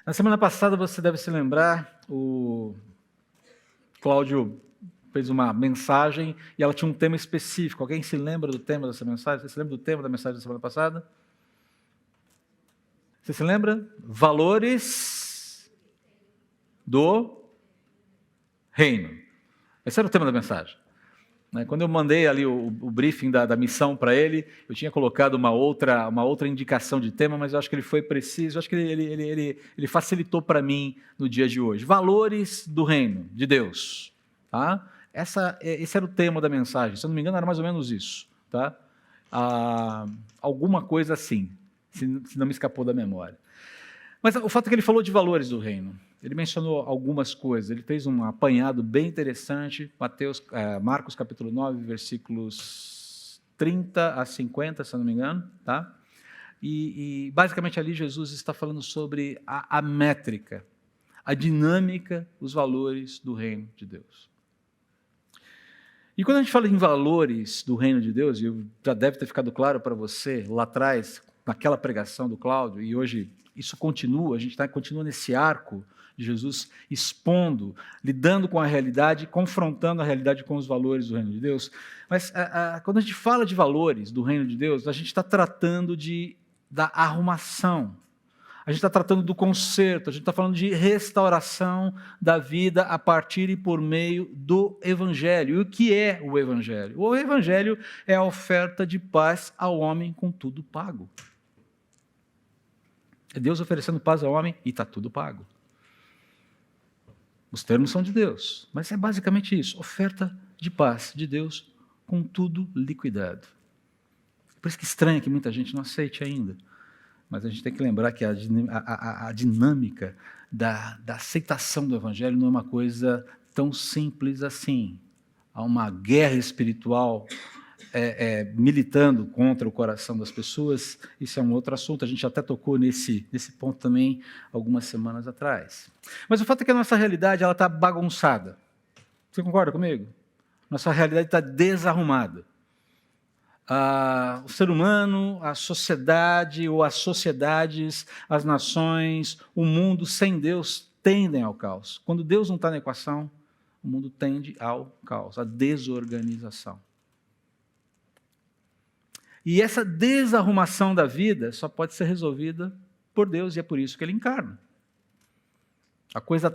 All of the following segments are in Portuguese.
Na semana passada, você deve se lembrar, o Cláudio fez uma mensagem e ela tinha um tema específico. Alguém se lembra do tema dessa mensagem? Você se lembra do tema da mensagem da semana passada? Você se lembra? Valores do reino. Esse era o tema da mensagem. Quando eu mandei ali o briefing da missão para ele, eu tinha colocado uma outra indicação de tema, mas eu acho que ele foi preciso, eu acho que ele facilitou para mim no dia de hoje. Valores do reino de Deus. Tá? Esse era o tema da mensagem, se eu não me engano era mais ou menos isso. Tá? Alguma coisa assim, se não me escapou da memória. Mas o fato é que ele falou de valores do reino. Ele mencionou algumas coisas, ele fez um apanhado bem interessante, Marcos capítulo 9, versículos 30 a 50, se eu não me engano, tá? E basicamente ali Jesus está falando sobre a métrica, a dinâmica, os valores do reino de Deus. E quando a gente fala em valores do reino de Deus, e já deve ter ficado claro para você lá atrás, naquela pregação do Cláudio, e hoje isso continua, a gente continua nesse arco de Jesus expondo, lidando com a realidade, confrontando a realidade com os valores do reino de Deus. Mas quando a gente fala de valores do reino de Deus, a gente está tratando da arrumação, a gente está tratando do conserto, a gente está falando de restauração da vida a partir e por meio do Evangelho. E o que é o Evangelho? O Evangelho é a oferta de paz ao homem com tudo pago. É Deus oferecendo paz ao homem e está tudo pago. Os termos são de Deus, mas é basicamente isso, oferta de paz de Deus com tudo liquidado. Por isso que estranha que muita gente não aceite ainda, mas a gente tem que lembrar que a dinâmica da aceitação do Evangelho não é uma coisa tão simples assim. Há uma guerra espiritual militando contra o coração das pessoas, isso é um outro assunto, a gente até tocou nesse ponto também algumas semanas atrás. Mas o fato é que a nossa realidade está bagunçada. Você concorda comigo? Nossa realidade está desarrumada. O ser humano, a sociedade ou as sociedades, as nações, o mundo sem Deus tendem ao caos. Quando Deus não está na equação, o mundo tende ao caos, à desorganização. E essa desarrumação da vida só pode ser resolvida por Deus, e é por isso que Ele encarna. A coisa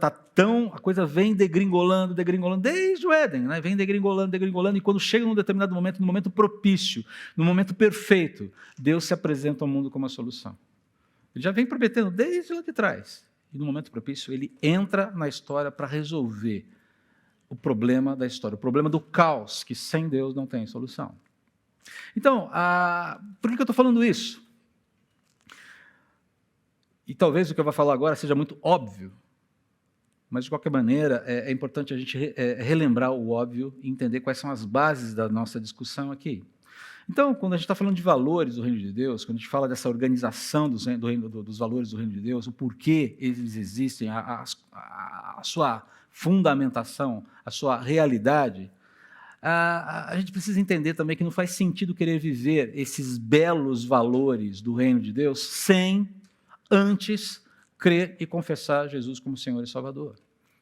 vem degringolando desde o Éden, né? Vem degringolando, e quando chega num determinado momento, no momento propício, no momento perfeito, Deus se apresenta ao mundo como a solução. Ele já vem prometendo desde lá de trás, e no momento propício Ele entra na história para resolver o problema da história, o problema do caos, que sem Deus não tem solução. Então, por que eu estou falando isso? E talvez o que eu vou falar agora seja muito óbvio, mas de qualquer maneira é importante a gente relembrar o óbvio e entender quais são as bases da nossa discussão aqui. Então, quando a gente está falando de valores do reino de Deus, quando a gente fala dessa organização dos valores do reino de Deus, o porquê eles existem, a sua fundamentação, a sua realidade, a gente precisa entender também que não faz sentido querer viver esses belos valores do reino de Deus sem antes crer e confessar Jesus como Senhor e Salvador.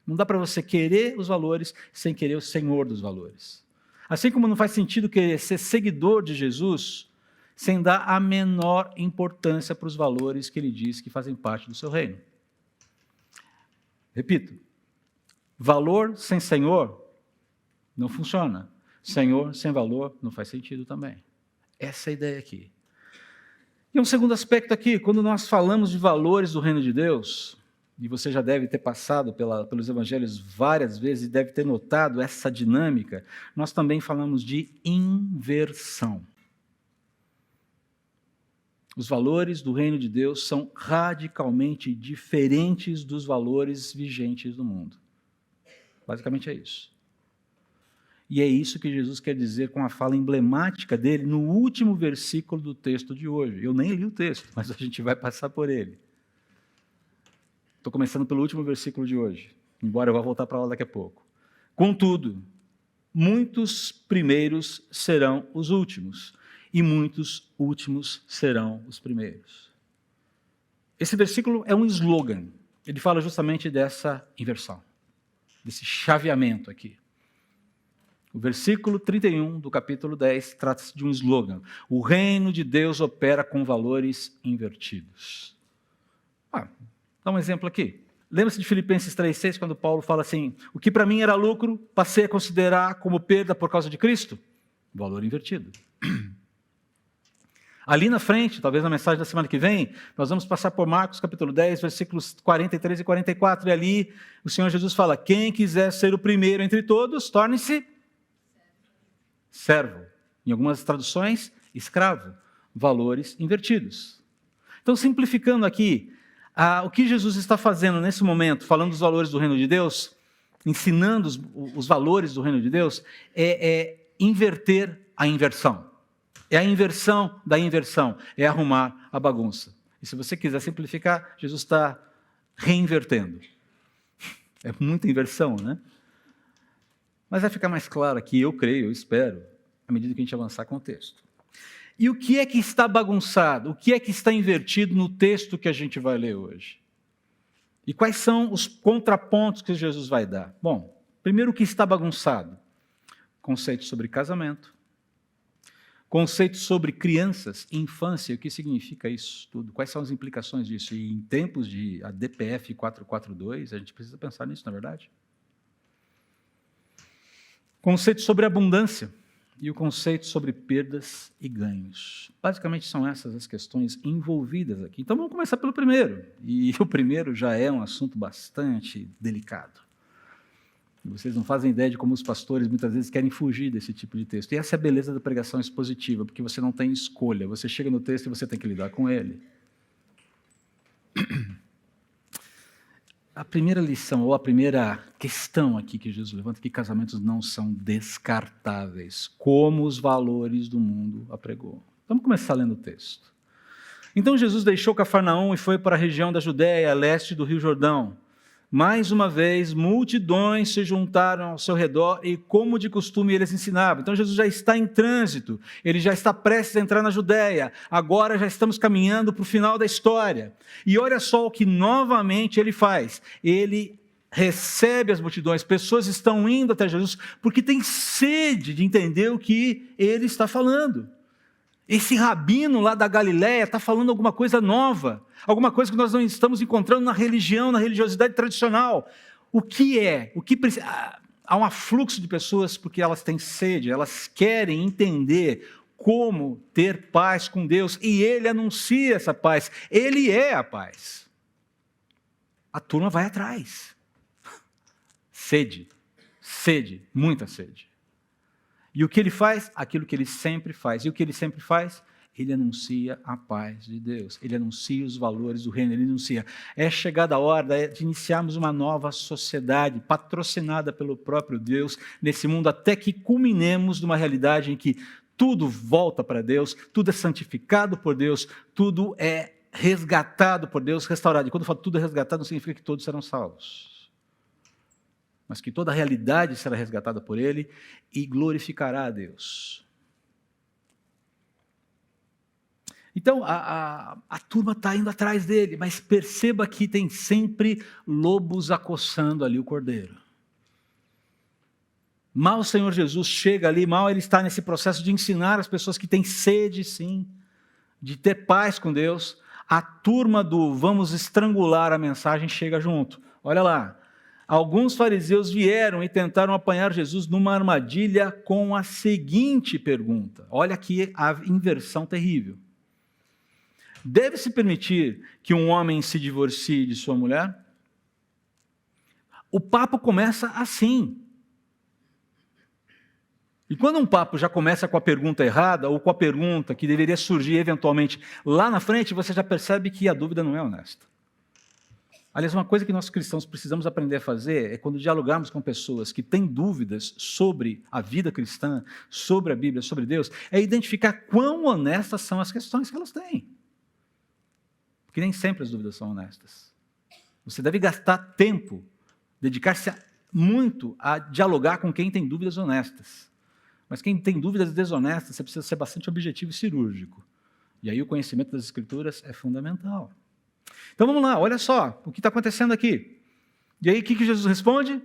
Não dá para você querer os valores sem querer o Senhor dos valores. Assim como não faz sentido querer ser seguidor de Jesus sem dar a menor importância para os valores que Ele diz que fazem parte do seu reino. Repito, valor sem Senhor não funciona. Senhor sem valor não faz sentido também. Essa é a ideia aqui. E um segundo aspecto aqui, quando nós falamos de valores do reino de Deus, e você já deve ter passado pelos evangelhos várias vezes e deve ter notado essa dinâmica, nós também falamos de inversão. Os valores do reino de Deus são radicalmente diferentes dos valores vigentes do mundo. Basicamente é isso. E é isso que Jesus quer dizer com a fala emblemática dele no último versículo do texto de hoje. Eu nem li o texto, mas a gente vai passar por ele. Estou começando pelo último versículo de hoje, embora eu vá voltar para lá daqui a pouco. Contudo, muitos primeiros serão os últimos, e muitos últimos serão os primeiros. Esse versículo é um slogan. ele fala justamente dessa inversão, desse chaveamento aqui. O versículo 31 do capítulo 10 trata-se de um slogan. O reino de Deus opera com valores invertidos. Dá um exemplo aqui. Lembra-se de Filipenses 3,6, quando Paulo fala assim, o que para mim era lucro, passei a considerar como perda por causa de Cristo? Valor invertido. Ali na frente, talvez na mensagem da semana que vem, nós vamos passar por Marcos capítulo 10, versículos 43 e 44, e ali o Senhor Jesus fala, quem quiser ser o primeiro entre todos, torne-se servo. Em algumas traduções, escravo. Valores invertidos. Então, simplificando aqui, o que Jesus está fazendo nesse momento, falando dos valores do reino de Deus, ensinando os valores do reino de Deus, é inverter a inversão. É a inversão da inversão, é arrumar a bagunça. E se você quiser simplificar, Jesus está reinvertendo. É muita inversão, né? Mas vai ficar mais claro aqui, eu creio, eu espero, à medida que a gente avançar com o texto. E o que é que está bagunçado? O que é que está invertido no texto que a gente vai ler hoje? E quais são os contrapontos que Jesus vai dar? Bom, primeiro o que está bagunçado? Conceito sobre casamento, conceito sobre crianças, infância, o que significa isso tudo? Quais são as implicações disso? E em tempos de DPF 442, a gente precisa pensar nisso, na verdade? Conceito sobre abundância e o conceito sobre perdas e ganhos. Basicamente são essas as questões envolvidas aqui. Então vamos começar pelo primeiro. E o primeiro já é um assunto bastante delicado. Vocês não fazem ideia de como os pastores muitas vezes querem fugir desse tipo de texto. E essa é a beleza da pregação expositiva, porque você não tem escolha. Você chega no texto e você tem que lidar com ele. A primeira lição, ou a primeira questão aqui que Jesus levanta, é que casamentos não são descartáveis, como os valores do mundo apregou. Vamos começar lendo o texto. Então Jesus deixou Cafarnaum e foi para a região da Judéia, a leste do Rio Jordão. Mais uma vez, multidões se juntaram ao seu redor e, como de costume, eles ensinavam. Então, Jesus já está em trânsito, ele já está prestes a entrar na Judéia. Agora já estamos caminhando para o final da história. E olha só o que novamente ele faz. Ele recebe as multidões, pessoas estão indo até Jesus porque têm sede de entender o que ele está falando. Esse rabino lá da Galileia está falando alguma coisa nova, alguma coisa que nós não estamos encontrando na religião, na religiosidade tradicional. O que é? O que precisa? Há um afluxo de pessoas porque elas têm sede, elas querem entender como ter paz com Deus, e ele anuncia essa paz, ele é a paz. A turma vai atrás. Sede, muita sede. E o que ele faz? Aquilo que ele sempre faz. E o que ele sempre faz? Ele anuncia a paz de Deus. Ele anuncia os valores do reino. Ele anuncia. É chegada a hora de iniciarmos uma nova sociedade, patrocinada pelo próprio Deus, nesse mundo, até que culminemos numa realidade em que tudo volta para Deus, tudo é santificado por Deus, tudo é resgatado por Deus, restaurado. E quando eu falo tudo é resgatado, não significa que todos serão salvos, mas que toda a realidade será resgatada por ele e glorificará a Deus. Então, a turma está indo atrás dele, mas perceba que tem sempre lobos acossando ali o cordeiro. Mal o Senhor Jesus chega ali, mal ele está nesse processo de ensinar as pessoas que têm sede, sim, de ter paz com Deus, a turma do vamos estrangular a mensagem chega junto. Olha lá. Alguns fariseus vieram e tentaram apanhar Jesus numa armadilha com a seguinte pergunta. Olha aqui a inversão terrível. Deve-se permitir que um homem se divorcie de sua mulher? O papo começa assim. E quando um papo já começa com a pergunta errada, ou com a pergunta que deveria surgir eventualmente lá na frente, você já percebe que a dúvida não é honesta. Aliás, uma coisa que nós cristãos precisamos aprender a fazer é quando dialogarmos com pessoas que têm dúvidas sobre a vida cristã, sobre a Bíblia, sobre Deus, é identificar quão honestas são as questões que elas têm. Porque nem sempre as dúvidas são honestas. Você deve gastar tempo, dedicar-se muito a dialogar com quem tem dúvidas honestas. Mas quem tem dúvidas desonestas, você precisa ser bastante objetivo e cirúrgico. E aí o conhecimento das Escrituras é fundamental. Então vamos lá, olha só o que está acontecendo aqui. E aí o que Jesus responde?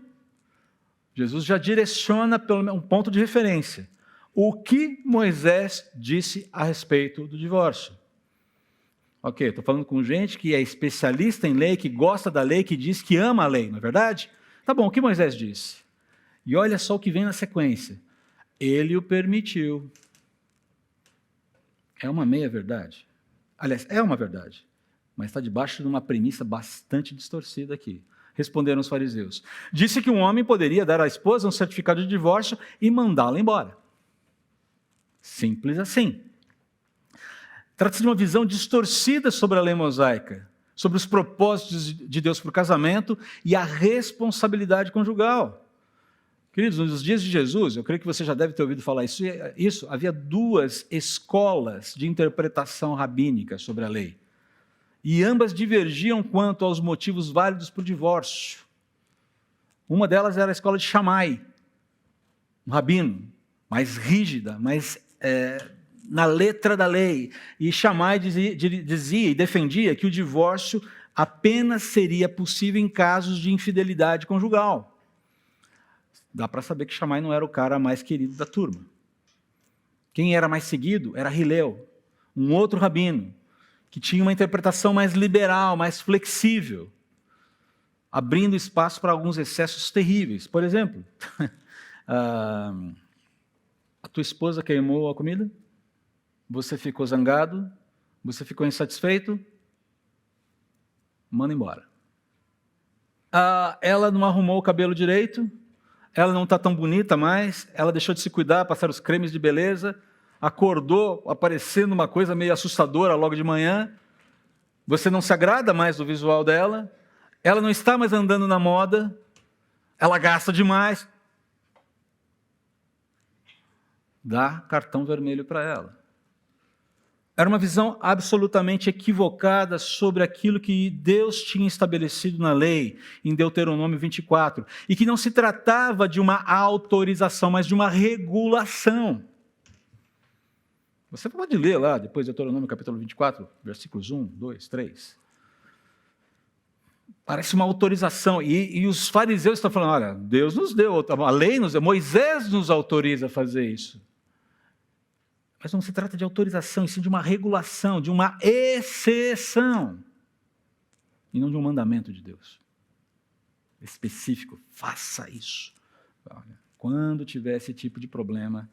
Jesus já direciona um ponto de referência. O que Moisés disse a respeito do divórcio? Ok, estou falando com gente que é especialista em lei, que gosta da lei, que diz que ama a lei, não é verdade? Tá bom, o que Moisés disse? E olha só o que vem na sequência. Ele o permitiu. É uma meia-verdade. Aliás, é uma verdade, mas está debaixo de uma premissa bastante distorcida aqui. Responderam os fariseus. Disse que um homem poderia dar à esposa um certificado de divórcio e mandá-la embora. Simples assim. Trata-se de uma visão distorcida sobre a lei mosaica, sobre os propósitos de Deus para o casamento e a responsabilidade conjugal. Queridos, nos dias de Jesus, eu creio que você já deve ter ouvido falar isso, havia duas escolas de interpretação rabínica sobre a lei. E ambas divergiam quanto aos motivos válidos para o divórcio. Uma delas era a escola de Shammai, um rabino, mais rígida, mais na letra da lei. E Shammai dizia e defendia que o divórcio apenas seria possível em casos de infidelidade conjugal. Dá para saber que Shammai não era o cara mais querido da turma. Quem era mais seguido era Hillel, um outro rabino, que tinha uma interpretação mais liberal, mais flexível, abrindo espaço para alguns excessos terríveis. Por exemplo, a tua esposa queimou a comida, você ficou zangado, você ficou insatisfeito, manda embora. Ela não arrumou o cabelo direito, ela não está tão bonita mais, ela deixou de se cuidar, passar os cremes de beleza, acordou aparecendo uma coisa meio assustadora logo de manhã, você não se agrada mais do visual dela, ela não está mais andando na moda, ela gasta demais. Dá cartão vermelho para ela. Era uma visão absolutamente equivocada sobre aquilo que Deus tinha estabelecido na lei, em Deuteronômio 24, e que não se tratava de uma autorização, mas de uma regulação. Você pode ler lá, depois, Deuteronômio capítulo 24, versículos 1, 2, 3. Parece uma autorização, e os fariseus estão falando, olha, Deus nos deu, a lei nos deu, Moisés nos autoriza a fazer isso. Mas não se trata de autorização, e sim de uma regulação, de uma exceção, e não de um mandamento de Deus. Específico, faça isso. Quando tiver esse tipo de problema,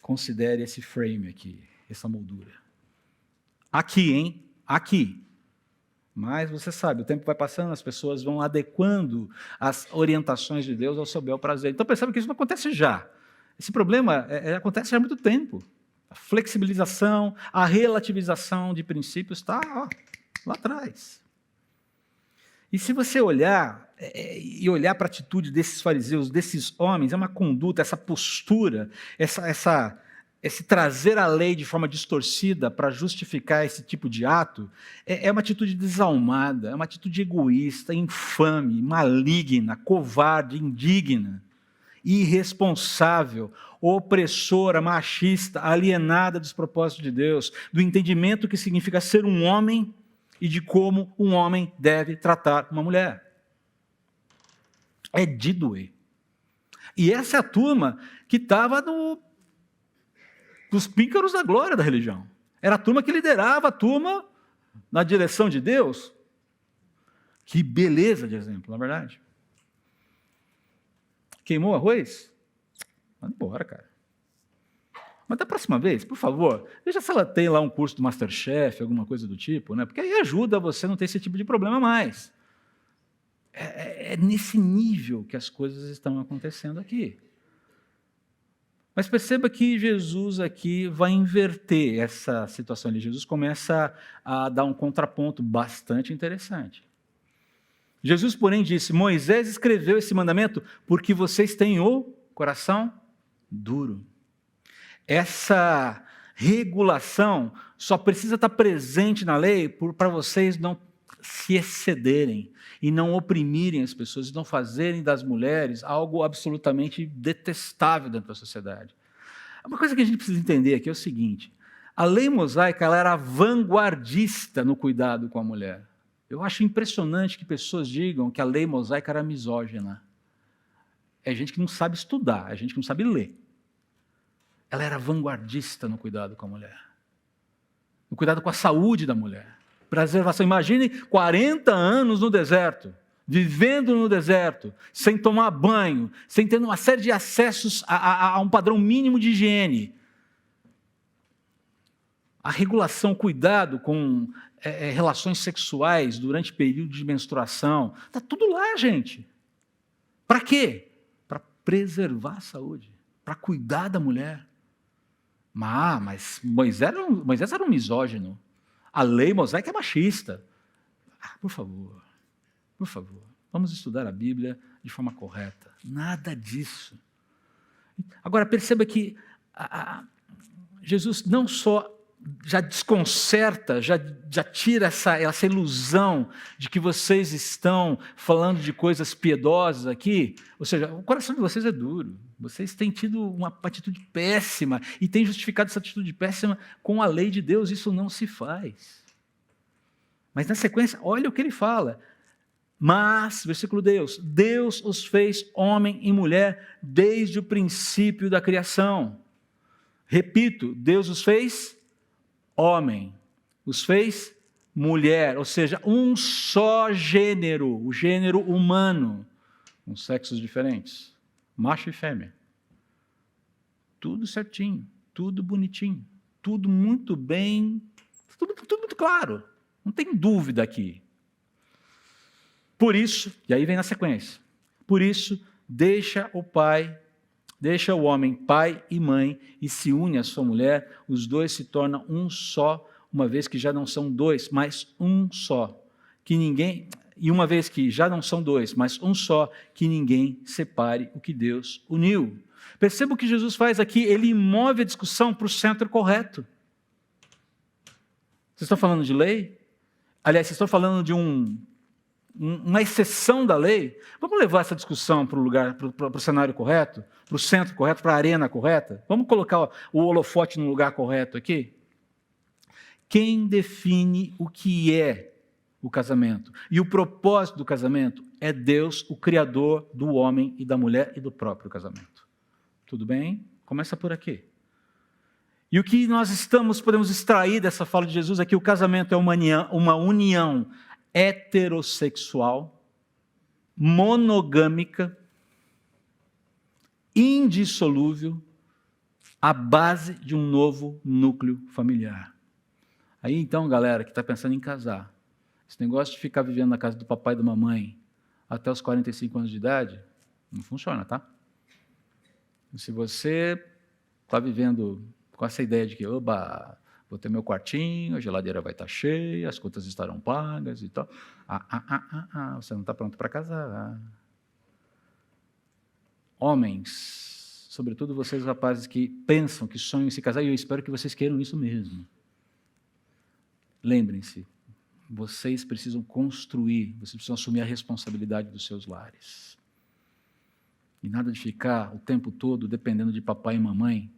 considere esse frame aqui, essa moldura. Aqui, hein? Aqui. Mas você sabe, o tempo vai passando, as pessoas vão adequando as orientações de Deus ao seu bel prazer. Então percebe que isso não acontece já. Esse problema acontece já há muito tempo. A flexibilização, a relativização de princípios está lá atrás. E se você olhar, e olhar para a atitude desses fariseus, desses homens, é uma conduta, essa postura, esse trazer a lei de forma distorcida para justificar esse tipo de ato, é uma atitude desalmada, é uma atitude egoísta, infame, maligna, covarde, indigna, irresponsável, opressora, machista, alienada dos propósitos de Deus, do entendimento que significa ser um homem e de como um homem deve tratar uma mulher. É de doer. E essa é a turma que estava dos píncaros da glória da religião. Era a turma que liderava a turma na direção de Deus. Que beleza de exemplo, na verdade. Queimou arroz? Manda embora, cara. Mas da próxima vez, por favor, veja se ela tem lá um curso do Masterchef, alguma coisa do tipo, né? Porque aí ajuda você a não ter esse tipo de problema mais. É nesse nível que as coisas estão acontecendo aqui. Mas perceba que Jesus aqui vai inverter essa situação ali. Jesus começa a dar um contraponto bastante interessante. Jesus, porém, disse, Moisés escreveu esse mandamento porque vocês têm o coração duro. Essa regulação só precisa estar presente na lei para vocês não se excederem e não oprimirem as pessoas, e não fazerem das mulheres algo absolutamente detestável dentro da sociedade. Uma coisa que a gente precisa entender aqui é o seguinte, A lei mosaica ela era vanguardista no cuidado com a mulher. Eu acho impressionante que pessoas digam que a lei mosaica era misógina. É gente que não sabe estudar, é gente que não sabe ler. Ela era vanguardista no cuidado com a mulher. No cuidado com a saúde da mulher. Preservação. Imagine 40 anos no deserto, vivendo no deserto, sem tomar banho, sem ter uma série de acessos a um padrão mínimo de higiene. A regulação, cuidado com relações sexuais durante período de menstruação. Está tudo lá, gente. Para quê? Para preservar a saúde, para cuidar da mulher. Mas Moisés era um misógino. A lei mosaica é machista. Por favor, vamos estudar a Bíblia de forma correta. Nada disso. Agora, perceba que Jesus não só já desconcerta, já tira essa ilusão de que vocês estão falando de coisas piedosas aqui. Ou seja, o coração de vocês é duro. Vocês têm tido uma atitude péssima e têm justificado essa atitude péssima com a lei de Deus. Isso não se faz. Mas na sequência, olha o que ele fala. Mas, versículo Deus os fez homem e mulher desde o princípio da criação. Repito, Deus os fez homem, os fez mulher, ou seja, um só gênero, o gênero humano, com sexos diferentes, macho e fêmea. Tudo certinho, tudo bonitinho, tudo muito bem, tudo muito claro, não tem dúvida aqui. Por isso, e aí vem na sequência, por isso, deixa o homem, pai e mãe, e se une à sua mulher, os dois se tornam um só, uma vez que já não são dois, mas um só. E uma vez que já não são dois, mas um só, que ninguém separe o que Deus uniu. Perceba o que Jesus faz aqui, ele move a discussão para o centro correto. Vocês estão falando de lei? Aliás, vocês estão falando de uma exceção da lei? Vamos levar essa discussão para o lugar, para o cenário correto, para o centro correto, para a arena correta? Vamos colocar o holofote no lugar correto aqui? Quem define o que é o casamento e o propósito do casamento é Deus, o Criador do homem e da mulher e do próprio casamento. Tudo bem? Começa por aqui. E o que nós podemos extrair dessa fala de Jesus é que o casamento é uma união heterossexual, monogâmica, indissolúvel, à base de um novo núcleo familiar. Aí então, galera que está pensando em casar, esse negócio de ficar vivendo na casa do papai e da mamãe até os 45 anos de idade, não funciona, tá? Se você está vivendo com essa ideia de que, oba, vou ter meu quartinho, a geladeira vai estar cheia, as contas estarão pagas e tal. Você não está pronto para casar. Homens, sobretudo vocês rapazes que pensam, que sonham em se casar, e eu espero que vocês queiram isso mesmo. Lembrem-se, vocês precisam construir, vocês precisam assumir a responsabilidade dos seus lares. E nada de ficar o tempo todo dependendo de papai e mamãe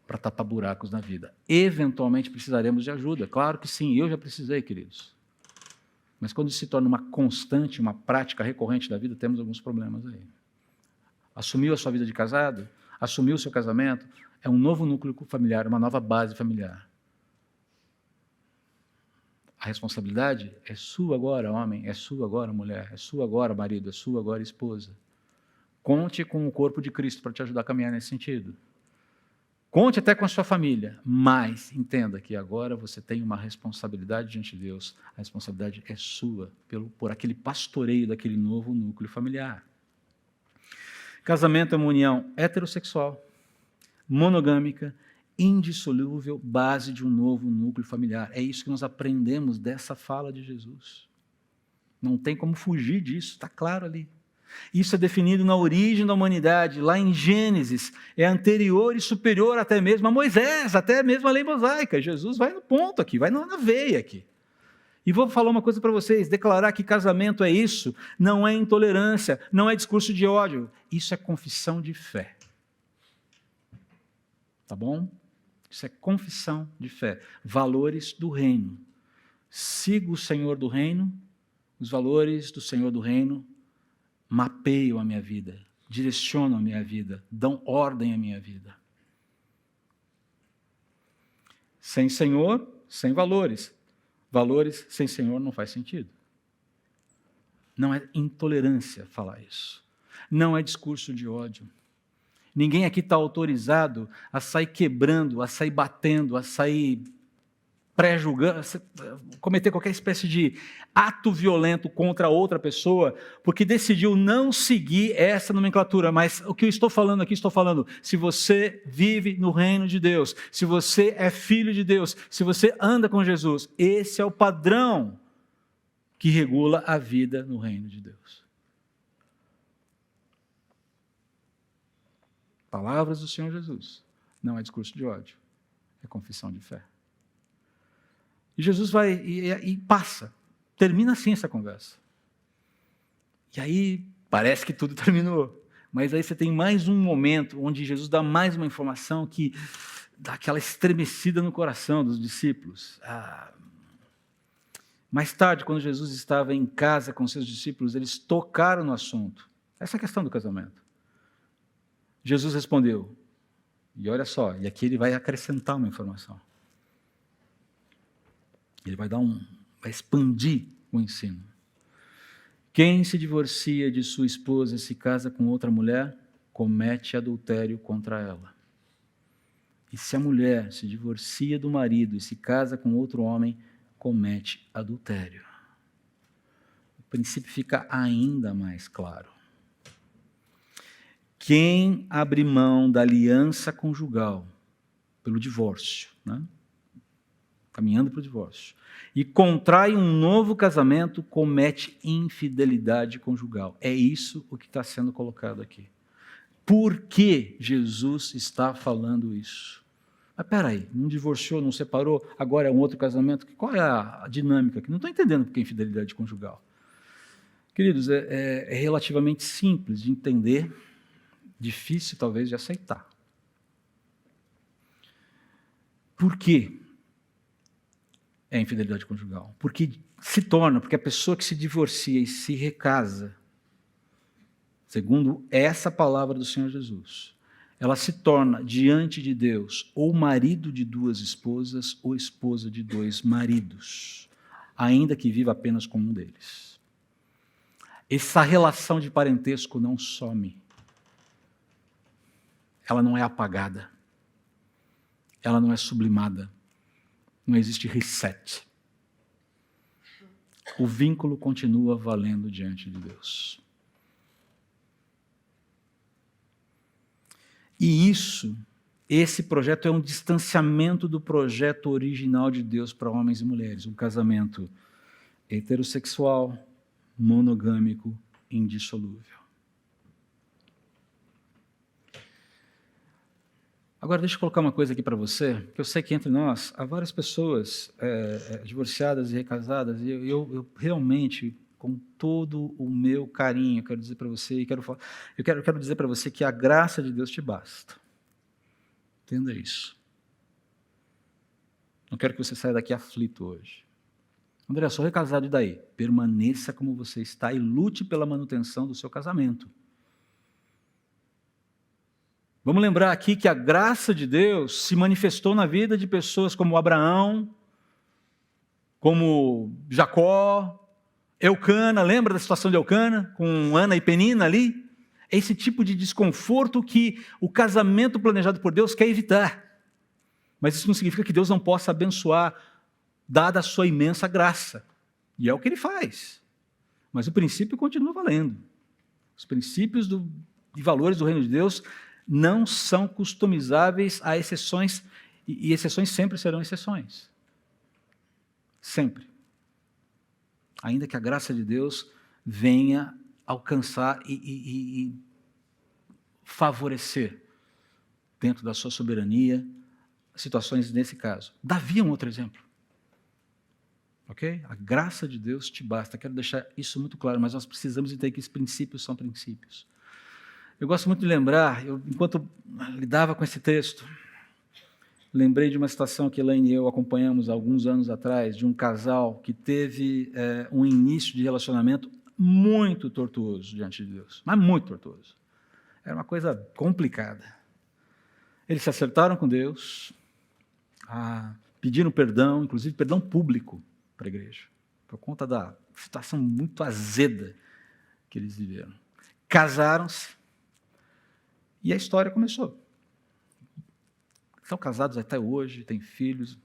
para tapar buracos na vida. Eventualmente precisaremos de ajuda, claro que sim, eu já precisei, queridos. Mas quando isso se torna uma constante, uma prática recorrente da vida, temos alguns problemas aí. Assumiu a sua vida de casado, assumiu o seu casamento, é um novo núcleo familiar, uma nova base familiar. A responsabilidade é sua agora, homem, é sua agora, mulher, é sua agora, marido, é sua agora, esposa. Conte com o corpo de Cristo para te ajudar a caminhar nesse sentido. Conte até com a sua família, mas entenda que agora você tem uma responsabilidade diante de Deus. A responsabilidade é sua, por aquele pastoreio daquele novo núcleo familiar. Casamento é uma união heterossexual, monogâmica, indissolúvel, base de um novo núcleo familiar. É isso que nós aprendemos dessa fala de Jesus. Não tem como fugir disso, está claro ali. Isso é definido na origem da humanidade, lá em Gênesis, é anterior e superior até mesmo a Moisés, até mesmo a lei mosaica. Jesus vai no ponto aqui, vai na veia aqui. E vou falar uma coisa para vocês, declarar que casamento é isso, não é intolerância, não é discurso de ódio, isso é confissão de fé. Tá bom? Isso é confissão de fé. Valores do reino. Sigo o Senhor do reino, os valores do Senhor do reino mapeiam a minha vida, direcionam a minha vida, dão ordem à minha vida. Sem Senhor, sem valores. Valores sem Senhor não faz sentido. Não é intolerância falar isso. Não é discurso de ódio. Ninguém aqui está autorizado a sair quebrando, a sair batendo, a sair pré-julgando, cometer qualquer espécie de ato violento contra outra pessoa, porque decidiu não seguir essa nomenclatura. Mas o que eu estou falando aqui, se você vive no reino de Deus, se você é filho de Deus, se você anda com Jesus, esse é o padrão que regula a vida no reino de Deus. Palavras do Senhor Jesus. Não é discurso de ódio, é confissão de fé. E Jesus vai e passa. Termina assim essa conversa. E aí parece que tudo terminou. Mas aí você tem mais um momento onde Jesus dá mais uma informação que dá aquela estremecida no coração dos discípulos. Mais tarde, quando Jesus estava em casa com seus discípulos, eles tocaram no assunto. Essa é a questão do casamento. Jesus respondeu, e olha só, e aqui ele vai acrescentar uma informação. Ele vai expandir o ensino. Quem se divorcia de sua esposa e se casa com outra mulher, comete adultério contra ela. E se a mulher se divorcia do marido e se casa com outro homem, comete adultério. O princípio fica ainda mais claro. Quem abre mão da aliança conjugal pelo divórcio, caminhando para o divórcio, e contrai um novo casamento, comete infidelidade conjugal. É isso o que está sendo colocado aqui. Por que Jesus está falando isso? Mas peraí, não divorciou, não separou, agora é um outro casamento? Qual é a dinâmica aqui? Não estou entendendo por que infidelidade conjugal. Queridos, é relativamente simples de entender, difícil talvez de aceitar. Por quê? É infidelidade conjugal. Porque a pessoa que se divorcia e se recasa, segundo essa palavra do Senhor Jesus, ela se torna, diante de Deus, ou marido de duas esposas, ou esposa de dois maridos, ainda que viva apenas com um deles. Essa relação de parentesco não some. Ela não é apagada. Ela não é sublimada. Não existe reset. O vínculo continua valendo diante de Deus. E esse projeto é um distanciamento do projeto original de Deus para homens e mulheres. Um casamento heterossexual, monogâmico, indissolúvel. Agora, deixa eu colocar uma coisa aqui para você, que eu sei que entre nós há várias pessoas divorciadas e recasadas, e eu realmente, com todo o meu carinho, quero dizer para você, eu quero dizer para você que a graça de Deus te basta. Entenda isso. Não quero que você saia daqui aflito hoje. André, eu sou recasado, e daí? Permaneça como você está e lute pela manutenção do seu casamento. Vamos lembrar aqui que a graça de Deus se manifestou na vida de pessoas como Abraão, como Jacó, Eucana, lembra da situação de Eucana, com Ana e Penina ali? É esse tipo de desconforto que o casamento planejado por Deus quer evitar. Mas isso não significa que Deus não possa abençoar, dada a sua imensa graça. E é o que Ele faz. Mas o princípio continua valendo. Os princípios e valores do reino de Deus não são customizáveis a exceções, e exceções sempre serão exceções. Sempre. Ainda que a graça de Deus venha alcançar e favorecer, dentro da sua soberania, situações nesse caso. Davi é um outro exemplo. Ok? A graça de Deus te basta. Quero deixar isso muito claro, mas nós precisamos entender que esses princípios são princípios. Eu gosto muito de lembrar, enquanto lidava com esse texto, lembrei de uma situação que Elaine e eu acompanhamos há alguns anos atrás, de um casal que teve um início de relacionamento muito tortuoso diante de Deus, mas muito tortuoso. Era uma coisa complicada. Eles se acertaram com Deus, pediram perdão, inclusive perdão público para a igreja, por conta da situação muito azeda que eles viveram. Casaram-se e a história começou. São casados até hoje, têm filhos,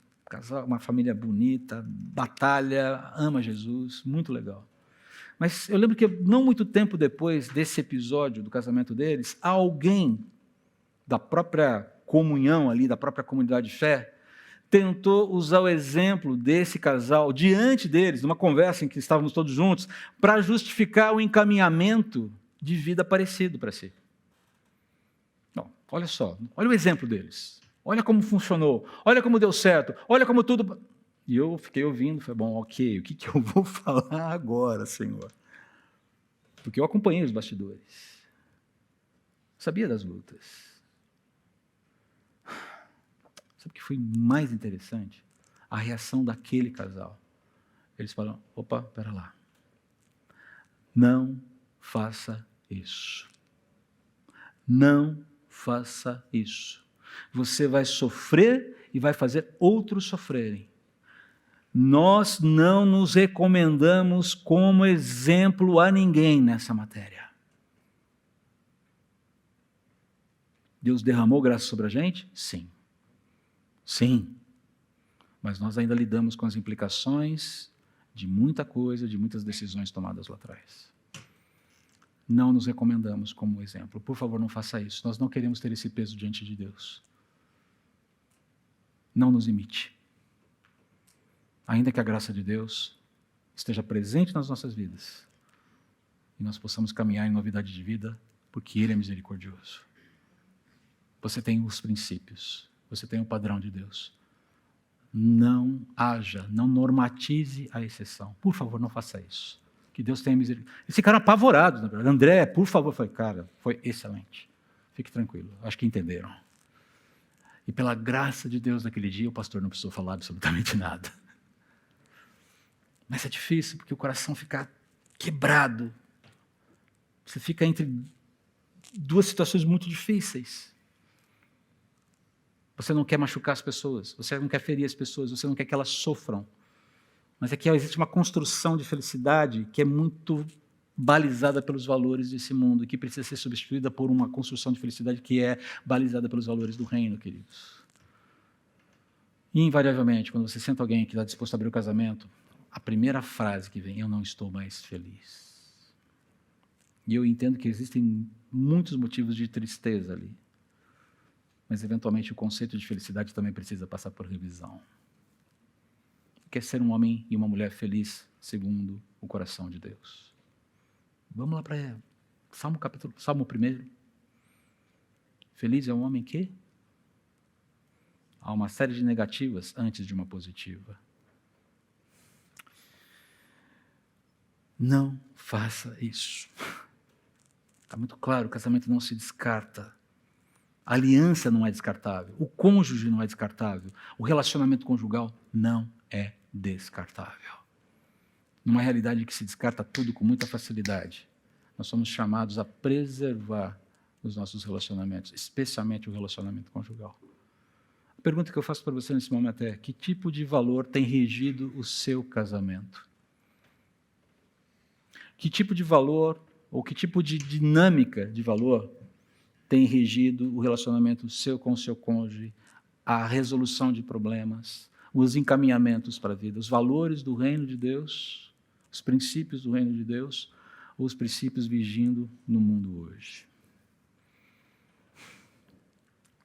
uma família bonita, batalha, ama Jesus, muito legal. Mas eu lembro que não muito tempo depois desse episódio do casamento deles, alguém da própria comunhão ali, da própria comunidade de fé, tentou usar o exemplo desse casal diante deles, numa conversa em que estávamos todos juntos, para justificar o encaminhamento de vida parecido para si. Não, olha só, olha o exemplo deles. Olha como funcionou, olha como deu certo, olha como tudo... E eu fiquei ouvindo, falei, bom, ok, o que eu vou falar agora, Senhor? Porque eu acompanhei os bastidores. Sabia das lutas. Sabe o que foi mais interessante? A reação daquele casal. Eles falaram, opa, pera lá. Não faça isso. Não faça isso. Você vai sofrer e vai fazer outros sofrerem. Nós não nos recomendamos como exemplo a ninguém nessa matéria. Deus derramou graça sobre a gente? Sim. Sim. Mas nós ainda lidamos com as implicações de muita coisa, de muitas decisões tomadas lá atrás. Não nos recomendamos como exemplo. Por favor, não faça isso. Nós não queremos ter esse peso diante de Deus. Não nos imite. Ainda que a graça de Deus esteja presente nas nossas vidas e nós possamos caminhar em novidade de vida, porque Ele é misericordioso. Você tem os princípios, você tem o padrão de Deus. Não haja, não normatize a exceção. Por favor, não faça isso. Que Deus tenha misericórdia. Eles ficaram apavorados, na verdade. André, por favor. Eu falei, cara, foi excelente. Fique tranquilo, acho que entenderam. E pela graça de Deus naquele dia, o pastor não precisou falar absolutamente nada. Mas é difícil, porque o coração fica quebrado. Você fica entre duas situações muito difíceis. Você não quer machucar as pessoas, você não quer ferir as pessoas, você não quer que elas sofram. Mas aqui existe uma construção de felicidade que é muito balizada pelos valores desse mundo, que precisa ser substituída por uma construção de felicidade que é balizada pelos valores do reino, queridos. E, invariavelmente, quando você senta alguém que está disposto a abrir o casamento, a primeira frase que vem, eu não estou mais feliz. E eu entendo que existem muitos motivos de tristeza ali. Mas, eventualmente, o conceito de felicidade também precisa passar por revisão. Quer ser um homem e uma mulher feliz segundo o coração de Deus. Vamos lá para Salmo 1. Feliz é um homem que? Há uma série de negativas antes de uma positiva. Não faça isso. Está muito claro, o casamento não se descarta. A aliança não é descartável. O cônjuge não é descartável. O relacionamento conjugal não é descartável. Numa realidade que se descarta tudo com muita facilidade, nós somos chamados a preservar os nossos relacionamentos, especialmente o relacionamento conjugal. A pergunta que eu faço para você nesse momento é: que tipo de valor tem regido o seu casamento? Que tipo de valor, ou que tipo de dinâmica de valor tem regido o relacionamento seu com o seu cônjuge, a resolução de problemas, os encaminhamentos para a vida, os valores do reino de Deus, os princípios do reino de Deus, ou os princípios vigindo no mundo hoje?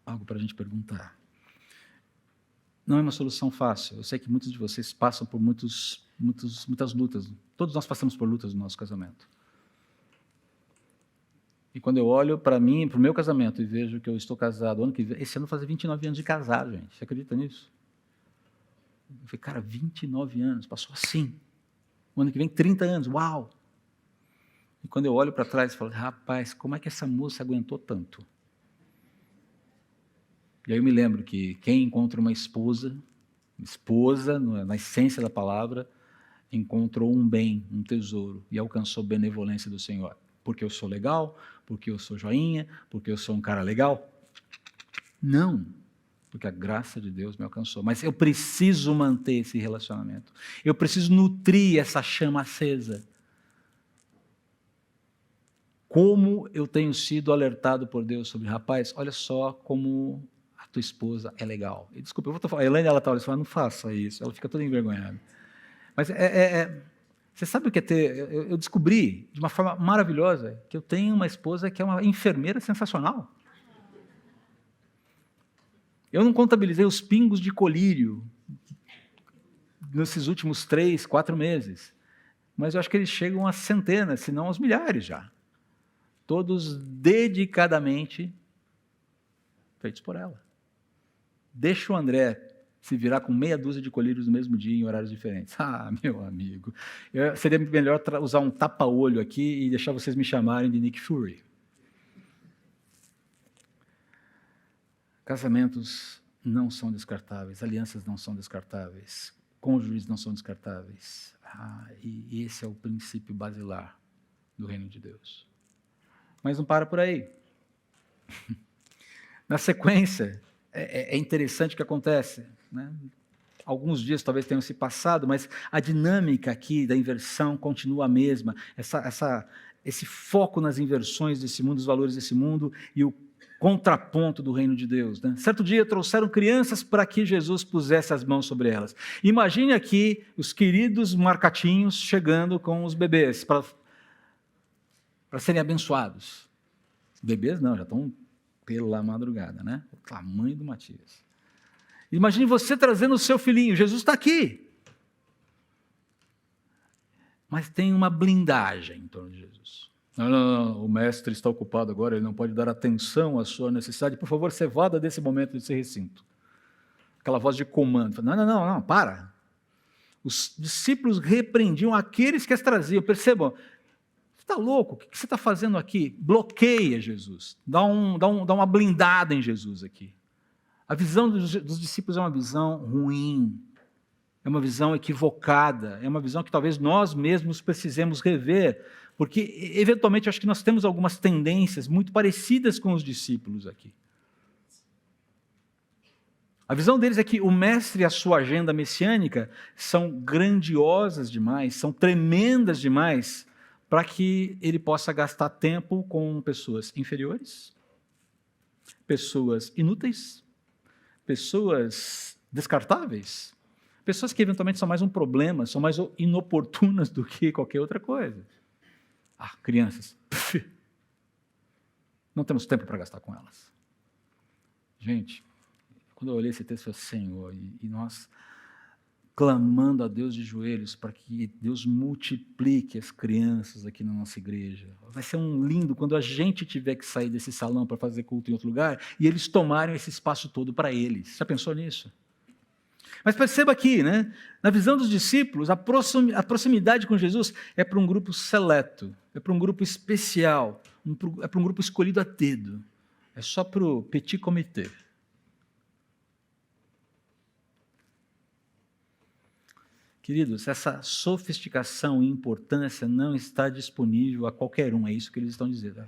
Algo para a gente perguntar. Não é uma solução fácil. Eu sei que muitos de vocês passam por muitas lutas. Todos nós passamos por lutas no nosso casamento. E quando eu olho para mim, para o meu casamento, e vejo que eu estou casado, esse ano vai fazer 29 anos de casado, gente. Você acredita nisso? Eu falei, cara, 29 anos, passou assim. O ano que vem, 30 anos, uau! E quando eu olho para trás, eu falo, rapaz, como é que essa moça aguentou tanto? E aí eu me lembro que quem encontra uma esposa, na essência da palavra, encontrou um bem, um tesouro, e alcançou benevolência do Senhor. Porque eu sou legal? Porque eu sou joinha? Porque eu sou um cara legal? Não, porque a graça de Deus me alcançou. Mas eu preciso manter esse relacionamento. Eu preciso nutrir essa chama acesa. Como eu tenho sido alertado por Deus sobre, rapaz, olha só como a tua esposa é legal. E, desculpa, eu vou falar, a Elaine, ela está olhando e fala, não faça isso. Ela fica toda envergonhada. Mas você sabe o que é ter... Eu descobri, de uma forma maravilhosa, que eu tenho uma esposa que é uma enfermeira sensacional. Eu não contabilizei os pingos de colírio nesses últimos 3, 4 meses, mas eu acho que eles chegam a centenas, se não aos milhares já. Todos dedicadamente feitos por ela. Deixa o André se virar com meia dúzia de colírios no mesmo dia, em horários diferentes. Ah, meu amigo, seria melhor usar um tapa-olho aqui e deixar vocês me chamarem de Nick Fury. Casamentos não são descartáveis, alianças não são descartáveis, cônjuges não são descartáveis. E esse é o princípio basilar do reino de Deus. Mas não para por aí. Na sequência, é interessante o que acontece, né? Alguns dias talvez tenham se passado, mas a dinâmica aqui da inversão continua a mesma. Esse foco nas inversões desse mundo, os valores desse mundo e o contraponto do reino de Deus, né? Certo dia trouxeram crianças para que Jesus pusesse as mãos sobre elas. Imagine aqui os queridos marcatinhos chegando com os bebês para serem abençoados. Bebês não, já estão pela madrugada, né? O tamanho do Matias. Imagine você trazendo o seu filhinho, Jesus está aqui. Mas tem uma blindagem em torno de Jesus. Não, o mestre está ocupado agora, ele não pode dar atenção à sua necessidade. Por favor, se evada desse momento, desse recinto. Aquela voz de comando. Não, para. Os discípulos repreendiam aqueles que as traziam. Percebam, você está louco? O que você está fazendo aqui? Bloqueia Jesus. Dá uma blindada em Jesus aqui. A visão dos discípulos é uma visão ruim. É uma visão equivocada. É uma visão que talvez nós mesmos precisemos rever. Porque, eventualmente, eu acho que nós temos algumas tendências muito parecidas com os discípulos aqui. A visão deles é que o mestre e a sua agenda messiânica são grandiosas demais, são tremendas demais, para que ele possa gastar tempo com pessoas inferiores, pessoas inúteis, pessoas descartáveis, pessoas que eventualmente são mais um problema, são mais inoportunas do que qualquer outra coisa. Crianças, não temos tempo para gastar com elas. Gente, quando eu olhei esse texto, eu falei, Senhor, e nós clamando a Deus de joelhos para que Deus multiplique as crianças aqui na nossa igreja. Vai ser lindo quando a gente tiver que sair desse salão para fazer culto em outro lugar e eles tomarem esse espaço todo para eles. Já pensou nisso? Mas perceba aqui, né? Na visão dos discípulos, a proximidade com Jesus é para um grupo seleto, é para um grupo especial, é para um grupo escolhido a dedo. É só para o petit comité. Queridos, essa sofisticação e importância não está disponível a qualquer um, é isso que eles estão dizendo.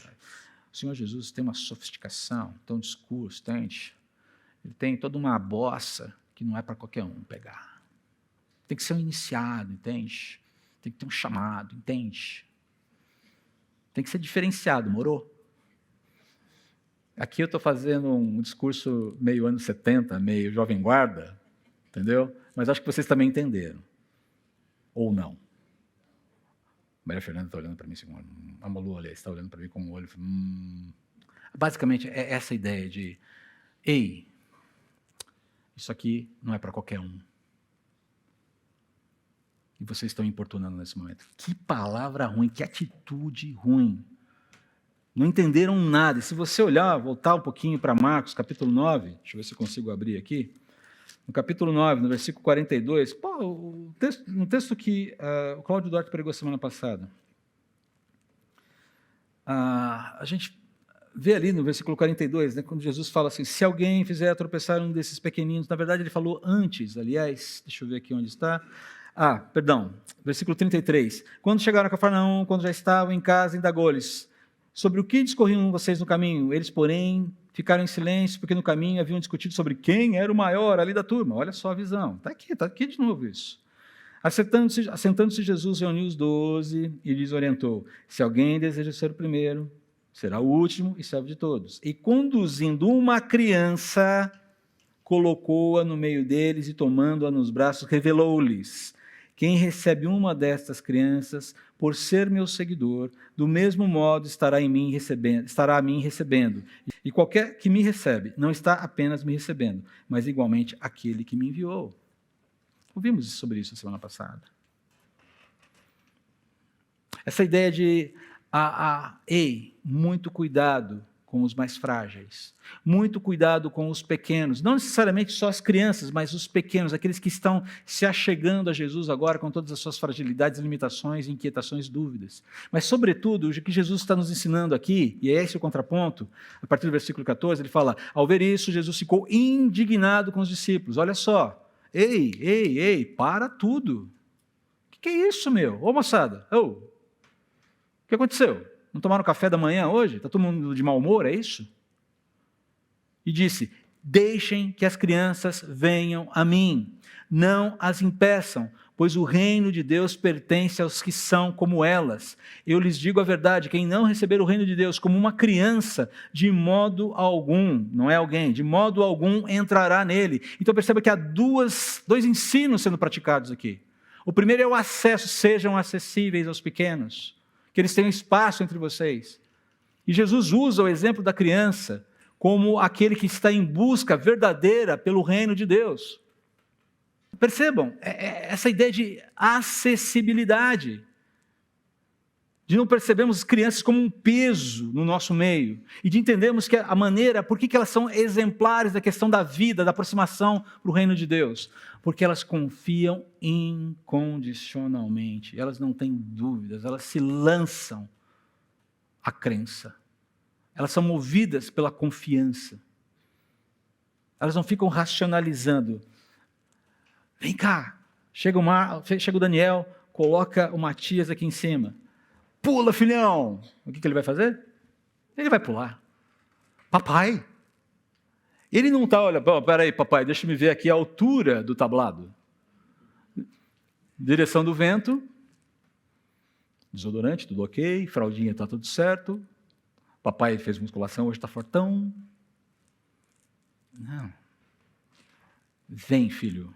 O Senhor Jesus tem uma sofisticação, tem um discurso, ele tem toda uma bossa que não é para qualquer um pegar. Tem que ser um iniciado, entende? Tem que ter um chamado, entende? Tem que ser diferenciado, morou? Aqui eu estou fazendo um discurso meio anos 70, meio jovem guarda, entendeu? Mas acho que vocês também entenderam. Ou não. Maria Fernanda está olhando para mim assim, a Malu, olha, está olhando para mim com um olho. Basicamente, é essa ideia de, ei, isso aqui não é para qualquer um. E vocês estão importunando nesse momento. Que palavra ruim, que atitude ruim. Não entenderam nada. E se você olhar, voltar um pouquinho para Marcos, capítulo 9, deixa eu ver se eu consigo abrir aqui. No capítulo 9, no versículo 42, um texto que o Cláudio Duarte pregou semana passada. A gente vê ali no versículo 42, né, quando Jesus fala assim, se alguém fizer tropeçar um desses pequeninos, na verdade ele falou antes, aliás, deixa eu ver aqui onde está. Perdão, versículo 33. Quando chegaram a Cafarnaum, quando já estavam em casa, indagou-lhes, sobre o que discorriam vocês no caminho? Eles, porém, ficaram em silêncio, porque no caminho haviam discutido sobre quem era o maior ali da turma. Olha só a visão. Está aqui de novo isso. Assentando-se Jesus, reuniu os 12 e lhes orientou, se alguém deseja ser o primeiro, será o último e servo de todos. E conduzindo uma criança, colocou-a no meio deles e tomando-a nos braços, revelou-lhes, quem recebe uma destas crianças, por ser meu seguidor, do mesmo modo estará a mim recebendo. E qualquer que me recebe, não está apenas me recebendo, mas igualmente aquele que me enviou. Ouvimos sobre isso a semana passada. Essa ideia de, muito cuidado com os mais frágeis, muito cuidado com os pequenos, não necessariamente só as crianças, mas os pequenos, aqueles que estão se achegando a Jesus agora com todas as suas fragilidades, limitações, inquietações, dúvidas. Mas, sobretudo, o que Jesus está nos ensinando aqui, e é esse o contraponto, a partir do versículo 14, ele fala, ao ver isso, Jesus ficou indignado com os discípulos. Olha só, ei, para tudo. O que é isso, meu? Ô, moçada, o que aconteceu? Não tomaram café da manhã hoje? Está todo mundo de mau humor, é isso? E disse, deixem que as crianças venham a mim, não as impeçam, pois o reino de Deus pertence aos que são como elas. Eu lhes digo a verdade, quem não receber o reino de Deus como uma criança, de modo algum, não é alguém, de modo algum entrará nele. Então perceba que há dois ensinos sendo praticados aqui. O primeiro é o acesso, sejam acessíveis aos pequenos, que eles tenham espaço entre vocês. E Jesus usa o exemplo da criança como aquele que está em busca verdadeira pelo reino de Deus. Percebam, essa ideia de acessibilidade, de não percebermos as crianças como um peso no nosso meio, e de entendermos que a maneira, por que elas são exemplares da questão da vida, da aproximação para o reino de Deus? Porque elas confiam incondicionalmente, elas não têm dúvidas, elas se lançam à crença, elas são movidas pela confiança, elas não ficam racionalizando. Vem cá, chega o Daniel, coloca o Matias aqui em cima. Pula, filhão! O que ele vai fazer? Ele vai pular. Papai. Ele não está, olha, peraí, papai, deixa eu me ver aqui a altura do tablado. Direção do vento. Desodorante, tudo ok. Fraldinha, está tudo certo. Papai fez musculação, hoje está fortão. Não. Vem, filho.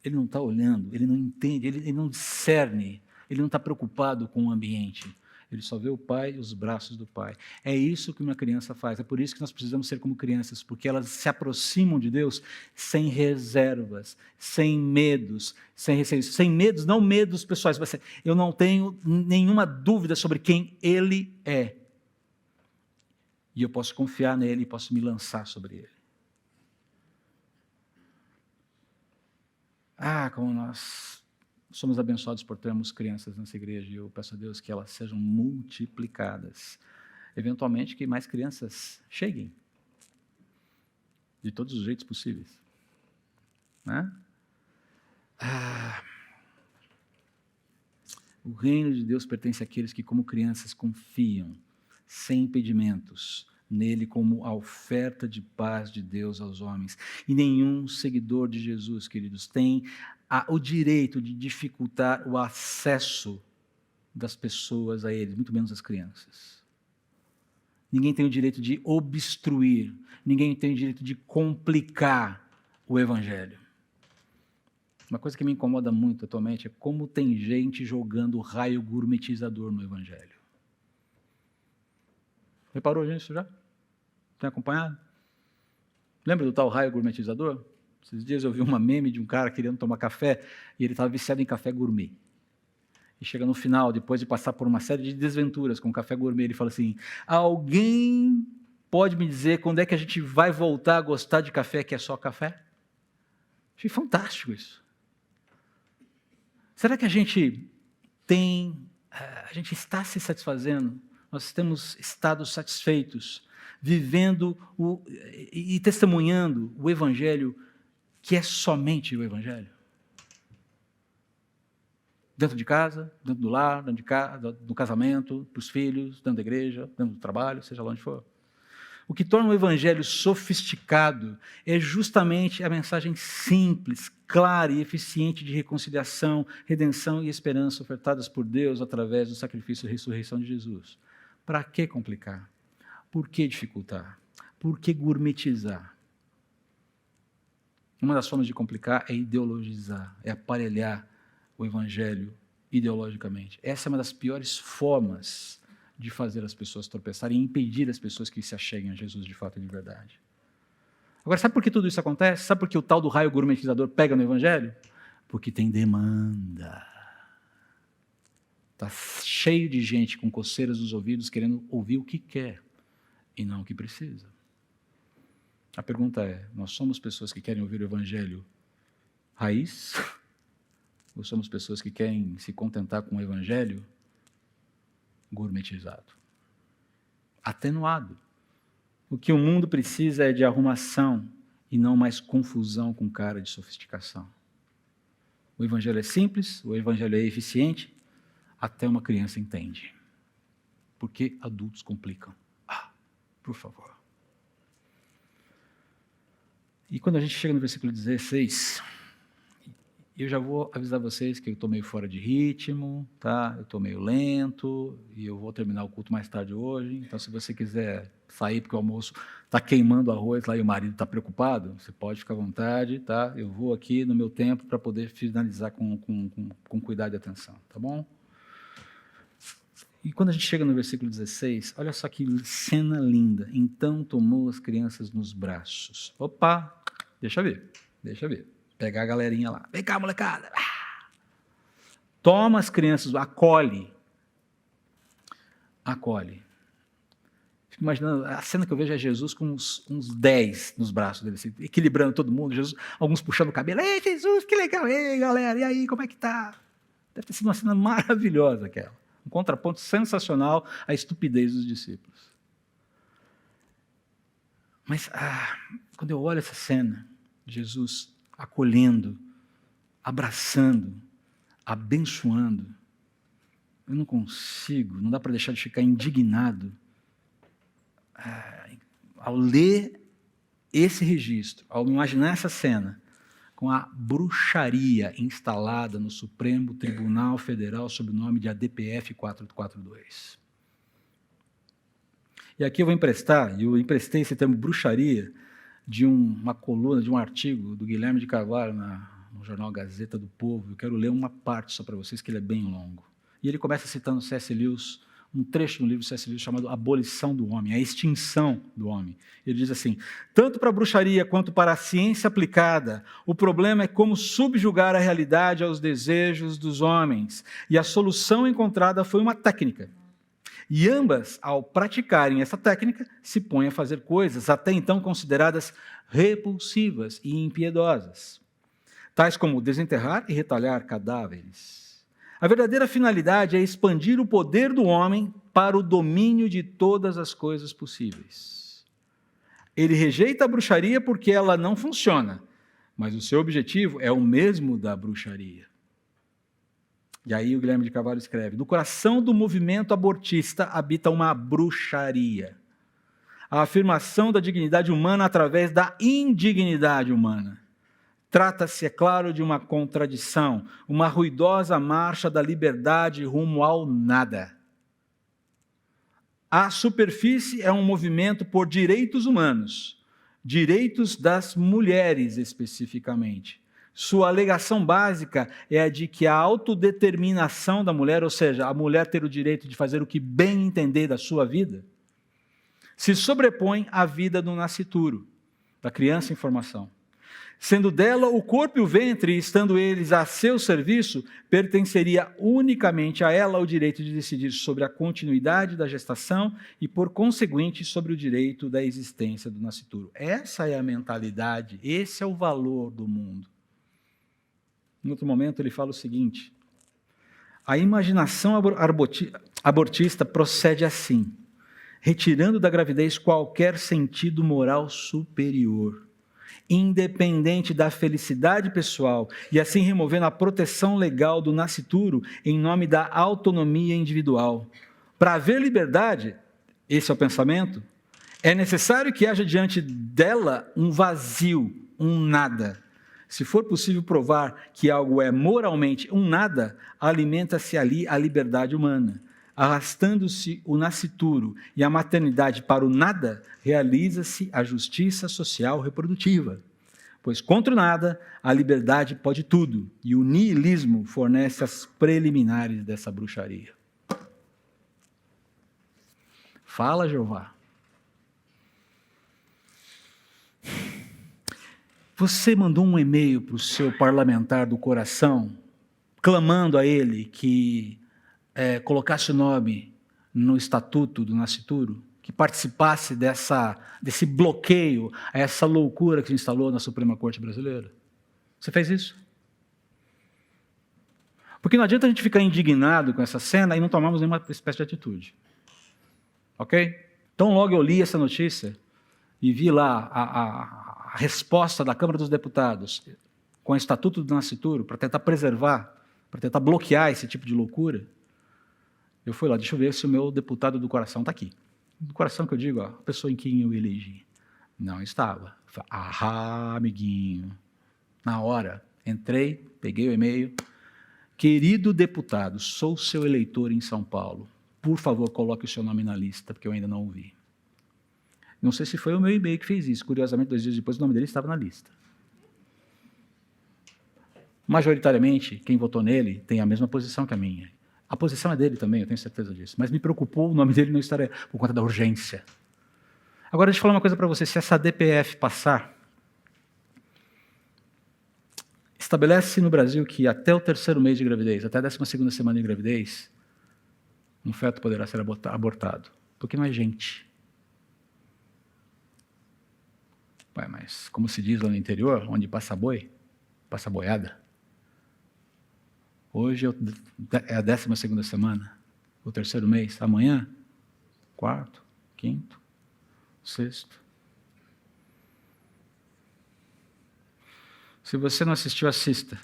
Ele não está olhando, ele não entende, ele não discerne, ele não está preocupado com o ambiente. Ele só vê o pai e os braços do pai. É isso que uma criança faz. É por isso que nós precisamos ser como crianças, porque elas se aproximam de Deus sem reservas, sem medos, sem receios. Sem medos, não medos pessoais, mas eu não tenho nenhuma dúvida sobre quem Ele é. E eu posso confiar nele e posso me lançar sobre Ele. Como nós somos abençoados por termos crianças nessa igreja, e eu peço a Deus que elas sejam multiplicadas. Eventualmente, que mais crianças cheguem, de todos os jeitos possíveis. Né? O reino de Deus pertence àqueles que, como crianças, confiam, sem impedimentos, nele como a oferta de paz de Deus aos homens. E nenhum seguidor de Jesus, queridos, tem o direito de dificultar o acesso das pessoas a eles, muito menos as crianças. Ninguém tem o direito de obstruir, ninguém tem o direito de complicar o Evangelho. Uma coisa que me incomoda muito atualmente é como tem gente jogando raio gourmetizador no Evangelho. Reparou nisso já? Tem acompanhado? Lembra do tal raio gourmetizador? Esses dias eu vi uma meme de um cara querendo tomar café e ele estava viciado em café gourmet. E chega no final, depois de passar por uma série de desventuras com o café gourmet, ele fala assim, alguém pode me dizer quando é que a gente vai voltar a gostar de café que é só café? Achei fantástico isso. Será que a gente tem a gente está se satisfazendo, nós temos estado satisfeitos, vivendo e testemunhando o Evangelho, que é somente o Evangelho? Dentro de casa, dentro do lar, dentro de casa, do casamento, para os filhos, dentro da igreja, dentro do trabalho, seja lá onde for. O que torna o Evangelho sofisticado é justamente a mensagem simples, clara e eficiente de reconciliação, redenção e esperança ofertadas por Deus através do sacrifício e ressurreição de Jesus. Para que complicar? Por que dificultar? Por que gourmetizar? Uma das formas de complicar é ideologizar, é aparelhar o Evangelho ideologicamente. Essa é uma das piores formas de fazer as pessoas tropeçarem e impedir as pessoas que se acheguem a Jesus de fato e de verdade. Agora, sabe por que tudo isso acontece? Sabe por que o tal do raio gourmetizador pega no Evangelho? Porque tem demanda. Está cheio de gente com coceiras nos ouvidos querendo ouvir o que quer e não o que precisa. A pergunta é, nós somos pessoas que querem ouvir o Evangelho raiz? Ou somos pessoas que querem se contentar com o Evangelho gourmetizado, atenuado? O que o mundo precisa é de arrumação e não mais confusão com cara de sofisticação. O Evangelho é simples, o Evangelho é eficiente, até uma criança entende. Por que adultos complicam? Por favor. E quando a gente chega no versículo 16, eu já vou avisar vocês que eu estou meio fora de ritmo, tá? Eu estou meio lento e eu vou terminar o culto mais tarde hoje. Então, se você quiser sair porque o almoço está queimando arroz lá e o marido está preocupado, você pode ficar à vontade, tá? Eu vou aqui no meu tempo para poder finalizar com cuidado e atenção, tá bom? E quando a gente chega no versículo 16, olha só que cena linda. Então tomou as crianças nos braços. Opa, deixa ver. Pegar a galerinha lá. Vem cá, molecada. Toma as crianças, acolhe. Fico imaginando, a cena que eu vejo é Jesus com uns 10 nos braços dele, assim, equilibrando todo mundo, Jesus, alguns puxando o cabelo. Ei, Jesus, que legal. Ei, galera, e aí, como é que tá? Deve ter sido uma cena maravilhosa aquela. Um contraponto sensacional à estupidez dos discípulos. Mas, quando eu olho essa cena, Jesus acolhendo, abraçando, abençoando, eu não consigo, não dá para deixar de ficar indignado ao ler esse registro, ao imaginar essa cena, com a bruxaria instalada no Supremo Tribunal Federal sob o nome de ADPF 442. E aqui eu vou emprestar, e eu emprestei esse termo bruxaria de uma coluna, de um artigo do Guilherme de Carvalho no jornal Gazeta do Povo. Eu quero ler uma parte só para vocês, que ele é bem longo. E ele começa citando C.S. Lewis, um trecho no livro de C.S. Lewis chamado Abolição do Homem, a extinção do homem. Ele diz assim, tanto para a bruxaria quanto para a ciência aplicada, o problema é como subjugar a realidade aos desejos dos homens. E a solução encontrada foi uma técnica. E ambas, ao praticarem essa técnica, se põem a fazer coisas até então consideradas repulsivas e impiedosas, tais como desenterrar e retalhar cadáveres. A verdadeira finalidade é expandir o poder do homem para o domínio de todas as coisas possíveis. Ele rejeita a bruxaria porque ela não funciona, mas o seu objetivo é o mesmo da bruxaria. E aí o Guilherme de Carvalho escreve, no coração do movimento abortista habita uma bruxaria. A afirmação da dignidade humana através da indignidade humana. Trata-se, é claro, de uma contradição, uma ruidosa marcha da liberdade rumo ao nada. A superfície é um movimento por direitos humanos, direitos das mulheres especificamente. Sua alegação básica é a de que a autodeterminação da mulher, ou seja, a mulher ter o direito de fazer o que bem entender da sua vida, se sobrepõe à vida do nascituro, da criança em formação. Sendo dela o corpo e o ventre, e estando eles a seu serviço, pertenceria unicamente a ela o direito de decidir sobre a continuidade da gestação e, por conseguinte, sobre o direito da existência do nascituro. Essa é a mentalidade, esse é o valor do mundo. Em outro momento ele fala o seguinte, A imaginação abortista procede assim, retirando da gravidez qualquer sentido moral superior, independente da felicidade pessoal, e assim removendo a proteção legal do nascituro em nome da autonomia individual. Para haver liberdade, esse é o pensamento, é necessário que haja diante dela um vazio, um nada. Se for possível provar que algo é moralmente um nada, alimenta-se ali a liberdade humana. Arrastando-se o nascituro e a maternidade para o nada, realiza-se a justiça social reprodutiva. Pois contra o nada, a liberdade pode tudo, e o niilismo fornece as preliminares dessa bruxaria. Fala, Jeová. Você mandou um e-mail para o seu parlamentar do coração, clamando a ele que colocasse o nome no estatuto do nascituro, que participasse desse bloqueio, a essa loucura que se instalou na Suprema Corte Brasileira? Você fez isso? Porque não adianta a gente ficar indignado com essa cena e não tomarmos nenhuma espécie de atitude. Ok? Então, logo eu li essa notícia e vi lá a resposta da Câmara dos Deputados com o Estatuto do Nascituro para tentar preservar, para tentar bloquear esse tipo de loucura. Eu fui lá, deixa eu ver se o meu deputado do coração está aqui. Do coração que eu digo, a pessoa em quem eu elegi. Não estava. Amiguinho. Na hora, entrei, peguei o e-mail. Querido deputado, sou seu eleitor em São Paulo. Por favor, coloque o seu nome na lista, porque eu ainda não o vi. Não sei se foi o meu e-mail que fez isso. Curiosamente, 2 dias depois, o nome dele estava na lista. Majoritariamente, quem votou nele tem a mesma posição que a minha. A posição é dele também, eu tenho certeza disso. Mas me preocupou o nome dele não estar por conta da urgência. Agora, deixa eu falar uma coisa para você. Se essa DPF passar, estabelece no Brasil que até o 3º mês de gravidez, até a 12ª semana de gravidez, um feto poderá ser abortado. Porque não é gente. Ué, mas como se diz lá no interior, onde passa boi, passa boiada. Hoje é a 12ª semana, o 3º mês. Amanhã, 4º, 5º, 6º. Se você não assistiu, assista.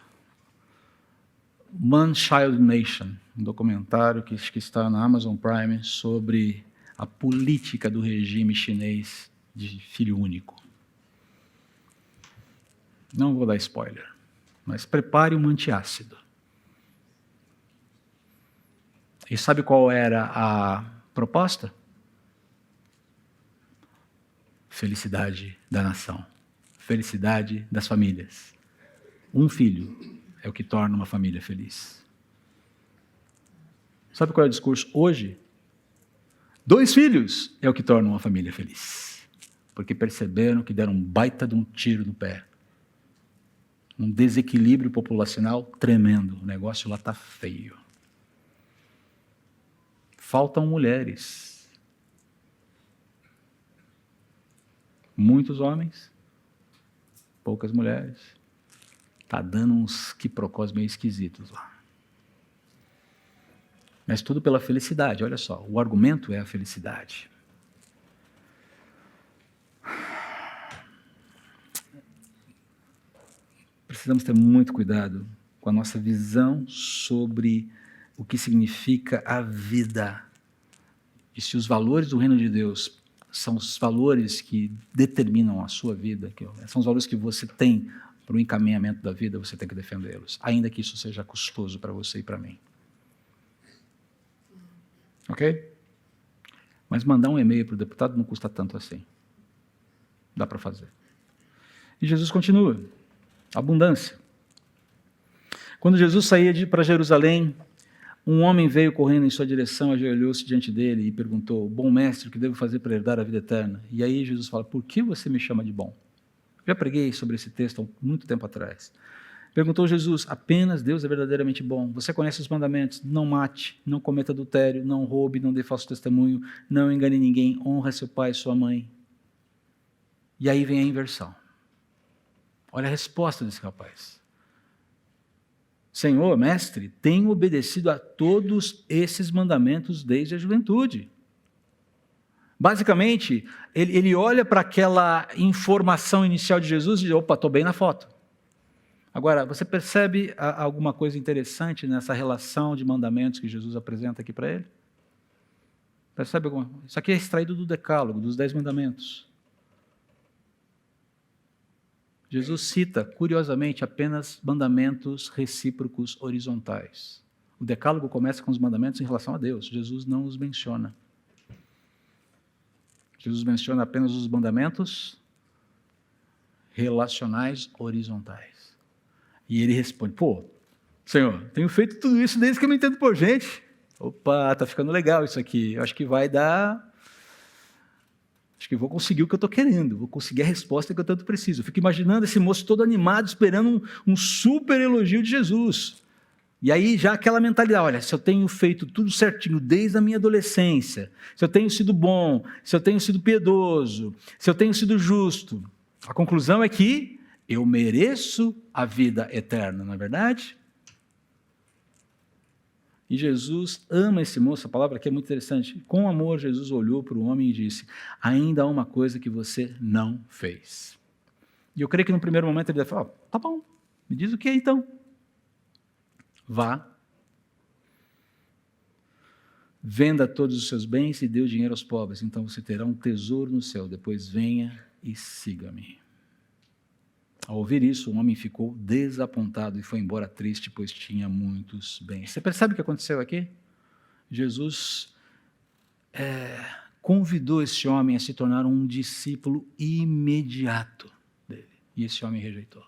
Man Child Nation, um documentário que está na Amazon Prime sobre a política do regime chinês de filho único. Não vou dar spoiler, mas prepare um antiácido. E sabe qual era a proposta? Felicidade da nação, felicidade das famílias. Um filho é o que torna uma família feliz. Sabe qual é o discurso hoje? 2 filhos é o que torna uma família feliz. Porque perceberam que deram um baita de um tiro no pé. Um desequilíbrio populacional tremendo. O negócio lá está feio. Faltam mulheres. Muitos homens, poucas mulheres. Está dando uns quiprocós meio esquisitos lá. Mas tudo pela felicidade, olha só. O argumento é a felicidade. Precisamos ter muito cuidado com a nossa visão sobre o que significa a vida. E se os valores do reino de Deus são os valores que determinam a sua vida, são os valores que você tem para o encaminhamento da vida, você tem que defendê-los, ainda que isso seja custoso para você e para mim. Ok? Mas mandar um e-mail para o deputado não custa tanto assim. Dá para fazer. E Jesus continua. Abundância. Quando Jesus saía para Jerusalém, um homem veio correndo em sua direção, ajoelhou-se diante dele e perguntou: bom mestre, o que devo fazer para herdar a vida eterna? E aí Jesus fala: por que você me chama de bom? Já preguei sobre esse texto há muito tempo atrás. Perguntou Jesus: apenas Deus é verdadeiramente bom. Você conhece os mandamentos: não mate, não cometa adultério, não roube, não dê falso testemunho, não engane ninguém, honra seu pai e sua mãe. E aí vem a inversão. Olha a resposta desse rapaz. Senhor, mestre, tenho obedecido a todos esses mandamentos desde a juventude. Basicamente, ele olha para aquela informação inicial de Jesus e diz, opa, estou bem na foto. Agora, você percebe alguma coisa interessante nessa relação de mandamentos que Jesus apresenta aqui para ele? Percebe alguma coisa? Isso aqui é extraído do Decálogo, dos 10 mandamentos. Jesus cita, curiosamente, apenas mandamentos recíprocos horizontais. O Decálogo começa com os mandamentos em relação a Deus. Jesus não os menciona. Jesus menciona apenas os mandamentos relacionais horizontais. E ele responde, Senhor, tenho feito tudo isso desde que eu me entendo por gente. Opa, está ficando legal isso aqui. Eu acho que vai dar... Acho que vou conseguir o que eu estou querendo, vou conseguir a resposta que eu tanto preciso. Eu fico imaginando esse moço todo animado, esperando um super elogio de Jesus. E aí já aquela mentalidade, olha, se eu tenho feito tudo certinho desde a minha adolescência, se eu tenho sido bom, se eu tenho sido piedoso, se eu tenho sido justo, a conclusão é que eu mereço a vida eterna, não é verdade? E Jesus ama esse moço, a palavra aqui é muito interessante. Com amor, Jesus olhou para o homem e disse, ainda há uma coisa que você não fez. E eu creio que no primeiro momento ele deve falar, tá bom, me diz o que é então. Vá, venda todos os seus bens e dê o dinheiro aos pobres, então você terá um tesouro no céu, depois venha e siga-me. Ao ouvir isso, o homem ficou desapontado e foi embora triste, pois tinha muitos bens. Você percebe o que aconteceu aqui? Jesus convidou esse homem a se tornar um discípulo imediato dele. E esse homem rejeitou.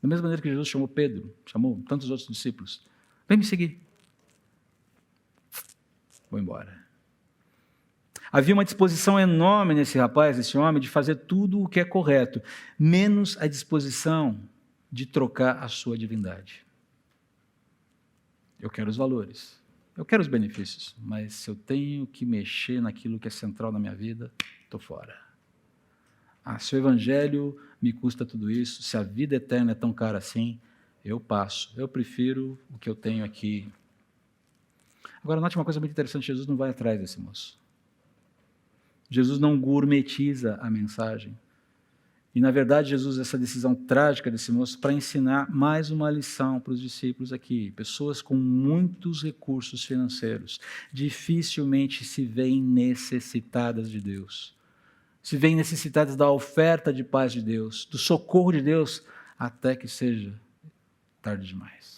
Da mesma maneira que Jesus chamou Pedro, chamou tantos outros discípulos. Vem me seguir. Vou embora. Havia uma disposição enorme nesse rapaz, nesse homem, de fazer tudo o que é correto, menos a disposição de trocar a sua divindade. Eu quero os valores, eu quero os benefícios, mas se eu tenho que mexer naquilo que é central na minha vida, estou fora. Se o evangelho me custa tudo isso, se a vida eterna é tão cara assim, eu passo. Eu prefiro o que eu tenho aqui. Agora, note uma coisa muito interessante, Jesus não vai atrás desse moço. Jesus não gourmetiza a mensagem. E, na verdade, Jesus usa essa decisão trágica desse moço para ensinar mais uma lição para os discípulos aqui. Pessoas com muitos recursos financeiros dificilmente se veem necessitadas de Deus. Se veem necessitadas da oferta de paz de Deus, do socorro de Deus, até que seja tarde demais.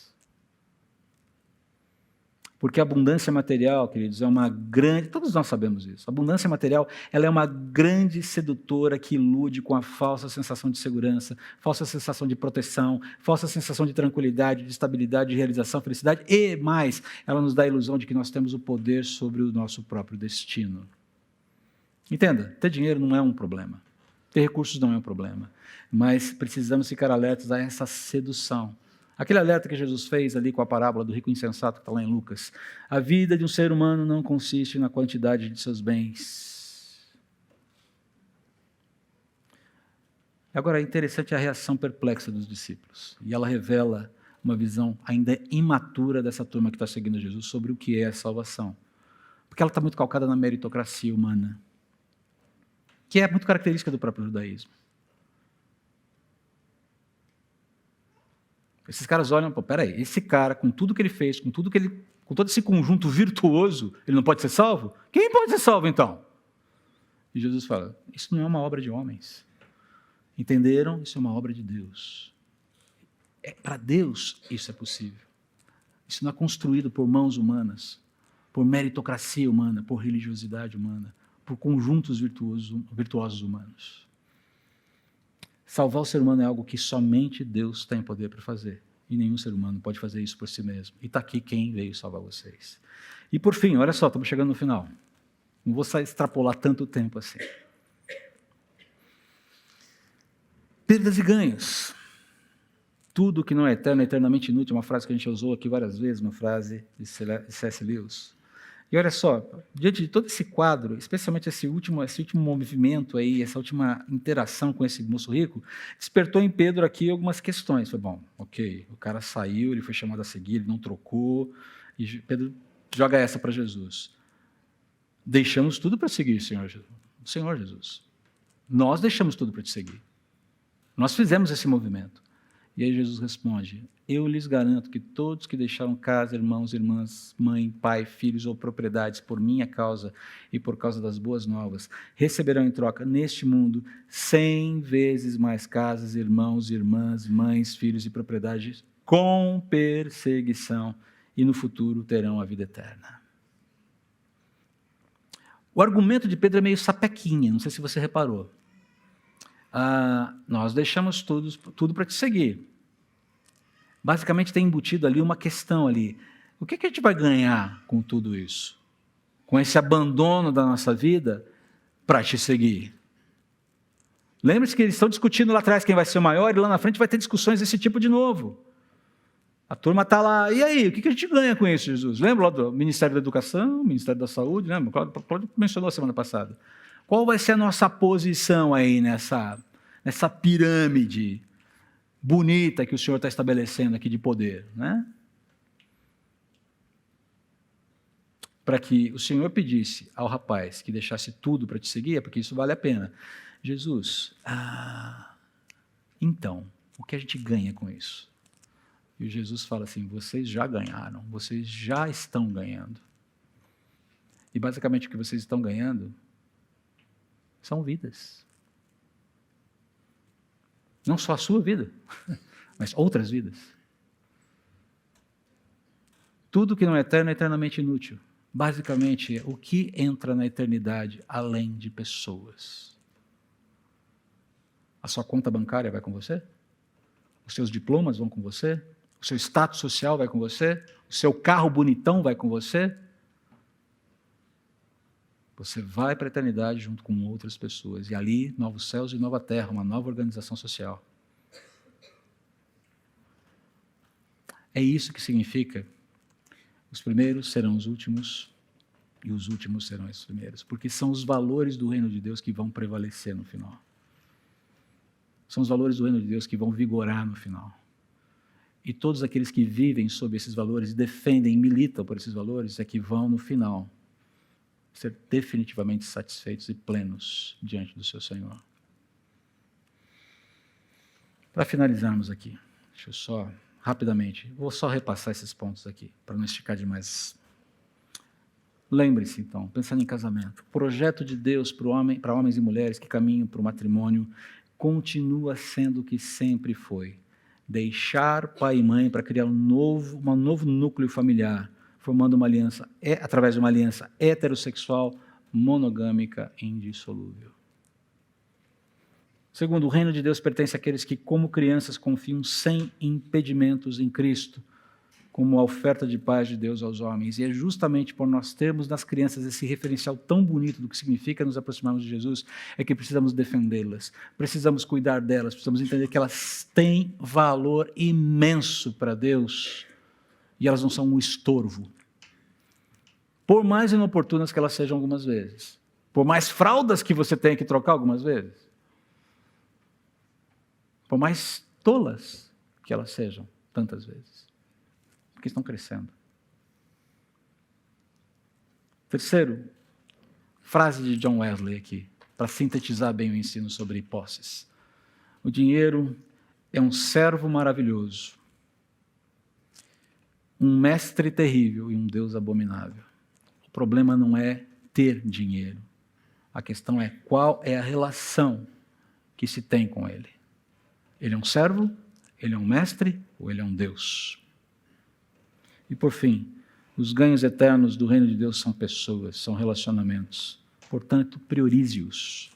Porque a abundância material, queridos, é uma grande... Todos nós sabemos isso. A abundância material, ela é uma grande sedutora que ilude com a falsa sensação de segurança, falsa sensação de proteção, falsa sensação de tranquilidade, de estabilidade, de realização, felicidade, e mais, ela nos dá a ilusão de que nós temos o poder sobre o nosso próprio destino. Entenda, ter dinheiro não é um problema. Ter recursos não é um problema. Mas precisamos ficar alertas a essa sedução. Aquele alerta que Jesus fez ali com a parábola do rico insensato que está lá em Lucas. A vida de um ser humano não consiste na quantidade de seus bens. Agora, é interessante a reação perplexa dos discípulos. E ela revela uma visão ainda imatura dessa turma que está seguindo Jesus sobre o que é a salvação. Porque ela está muito calcada na meritocracia humana, que é muito característica do próprio judaísmo. Esses caras olham, peraí, esse cara, com tudo que ele fez, com todo esse conjunto virtuoso, ele não pode ser salvo? Quem pode ser salvo, então? E Jesus fala, isso não é uma obra de homens. Entenderam? Isso é uma obra de Deus. Para Deus isso é possível. Isso não é construído por mãos humanas, por meritocracia humana, por religiosidade humana, por conjuntos virtuosos humanos. Salvar o ser humano é algo que somente Deus tem poder para fazer. E nenhum ser humano pode fazer isso por si mesmo. E está aqui quem veio salvar vocês. E por fim, olha só, estamos chegando no final. Não vou extrapolar tanto tempo assim. Perdas e ganhos. Tudo que não é eterno é eternamente inútil. Uma frase que a gente usou aqui várias vezes, uma frase de C.S. Lewis. E olha só, diante de todo esse quadro, especialmente esse último movimento aí, essa última interação com esse moço rico, despertou em Pedro aqui algumas questões. Foi bom, ok, o cara saiu, ele foi chamado a seguir, ele não trocou, e Pedro joga essa para Jesus. Deixamos tudo para seguir o Senhor Jesus. Nós deixamos tudo para te seguir. Nós fizemos esse movimento. E aí Jesus responde: eu lhes garanto que todos que deixaram casa, irmãos, irmãs, mãe, pai, filhos ou propriedades por minha causa e por causa das boas novas, receberão em troca neste mundo 100 vezes mais casas, irmãos, irmãs, mães, filhos e propriedades com perseguição, e no futuro terão a vida eterna. O argumento de Pedro é meio sapequinha, não sei se você reparou. Nós deixamos tudo para te seguir. Basicamente tem embutido ali uma questão ali. O que a gente vai ganhar com tudo isso? Com esse abandono da nossa vida para te seguir? Lembre-se que eles estão discutindo lá atrás quem vai ser o maior, e lá na frente vai ter discussões desse tipo de novo. A turma está lá, e aí, o que a gente ganha com isso, Jesus? Lembra lá do Ministério da Educação, Ministério da Saúde, lembra? O Cláudio mencionou a semana passada. Qual vai ser a nossa posição aí nessa pirâmide bonita que o Senhor está estabelecendo aqui de poder, né? Para que o Senhor pedisse ao rapaz que deixasse tudo para te seguir, é porque isso vale a pena. Jesus, então, o que a gente ganha com isso? E Jesus fala assim: vocês já ganharam, vocês já estão ganhando. E basicamente o que vocês estão ganhando são vidas. Não só a sua vida, mas outras vidas. Tudo que não é eterno é eternamente inútil. Basicamente, o que entra na eternidade além de pessoas? A sua conta bancária vai com você? Os seus diplomas vão com você? O seu status social vai com você? O seu carro bonitão vai com você? Você vai para a eternidade junto com outras pessoas. E ali, novos céus e nova terra, uma nova organização social. É isso que significa: os primeiros serão os últimos e os últimos serão os primeiros. Porque são os valores do reino de Deus que vão prevalecer no final. São os valores do reino de Deus que vão vigorar no final. E todos aqueles que vivem sob esses valores, defendem, militam por esses valores, é que vão no final ser definitivamente satisfeitos e plenos diante do seu Senhor. Para finalizarmos aqui, deixa eu só, rapidamente, vou só repassar esses pontos aqui, para não esticar demais. Lembre-se, então, pensando em casamento, o projeto de Deus para homens e mulheres que caminham para o matrimônio continua sendo o que sempre foi: deixar pai e mãe para criar um novo núcleo familiar, formando uma aliança, através de uma aliança heterossexual, monogâmica e indissolúvel. Segundo, o reino de Deus pertence àqueles que, como crianças, confiam sem impedimentos em Cristo, como a oferta de paz de Deus aos homens. E é justamente por nós termos nas crianças esse referencial tão bonito do que significa nos aproximarmos de Jesus, é que precisamos defendê-las, precisamos cuidar delas, precisamos entender que elas têm valor imenso para Deus. E elas não são um estorvo. Por mais inoportunas que elas sejam algumas vezes. Por mais fraldas que você tenha que trocar algumas vezes. Por mais tolas que elas sejam tantas vezes. Porque estão crescendo. Terceiro, frase de John Wesley aqui, para sintetizar bem o ensino sobre posses. O dinheiro é um servo maravilhoso, um mestre terrível e um Deus abominável. O problema não é ter dinheiro. A questão é qual é a relação que se tem com ele. Ele é um servo? Ele é um mestre? Ou ele é um Deus? E por fim, os ganhos eternos do reino de Deus são pessoas, são relacionamentos. Portanto, priorize-os.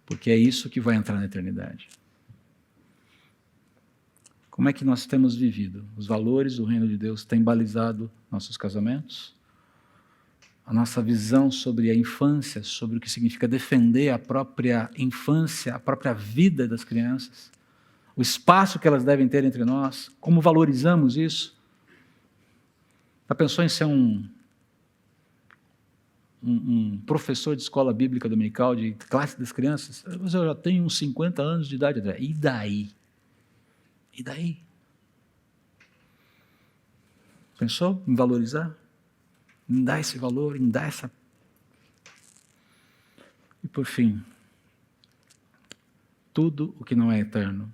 Porque é isso que vai entrar na eternidade. Como é que nós temos vivido? Os valores do reino de Deus têm balizado nossos casamentos? A nossa visão sobre a infância, sobre o que significa defender a própria infância, a própria vida das crianças, o espaço que elas devem ter entre nós, como valorizamos isso? Já pensou em ser um um professor de escola bíblica dominical, de classe das crianças, mas eu já tenho uns 50 anos de idade, André. E daí? E daí? Pensou em valorizar? Em dar esse valor, em dar essa... E por fim, tudo o que não é eterno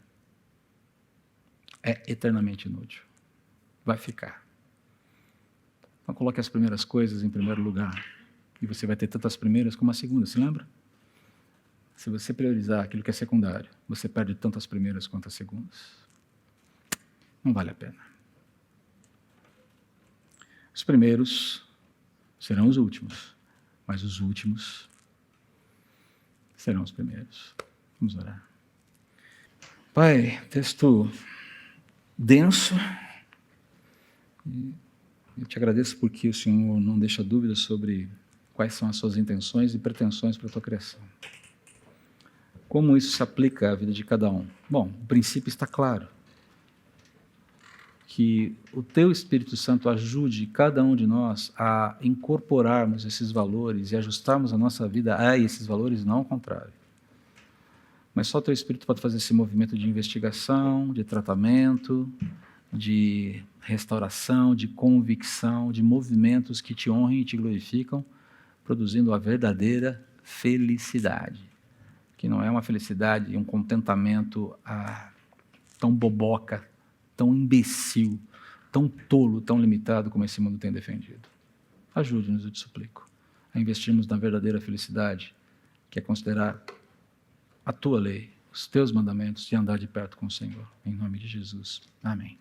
é eternamente inútil. Vai ficar. Então coloque as primeiras coisas em primeiro lugar. E você vai ter tanto as primeiras como as segundas, se lembra? Se você priorizar aquilo que é secundário, você perde tanto as primeiras quanto as segundas. Não vale a pena. Os primeiros serão os últimos, mas os últimos serão os primeiros. Vamos orar. Pai, texto denso. Eu te agradeço porque o Senhor não deixa dúvidas sobre quais são as suas intenções e pretensões para a tua criação. Como isso se aplica à vida de cada um? Bom, o princípio está claro. Que o teu Espírito Santo ajude cada um de nós a incorporarmos esses valores e ajustarmos a nossa vida a esses valores, não ao contrário. Mas só o teu Espírito pode fazer esse movimento de investigação, de tratamento, de restauração, de convicção, de movimentos que te honrem e te glorificam, produzindo a verdadeira felicidade. Que não é uma felicidade e um contentamento tão boboca, tão imbecil, tão tolo, tão limitado como esse mundo tem defendido. Ajude-nos, eu te suplico, a investirmos na verdadeira felicidade, que é considerar a tua lei, os teus mandamentos e andar de perto com o Senhor. Em nome de Jesus. Amém.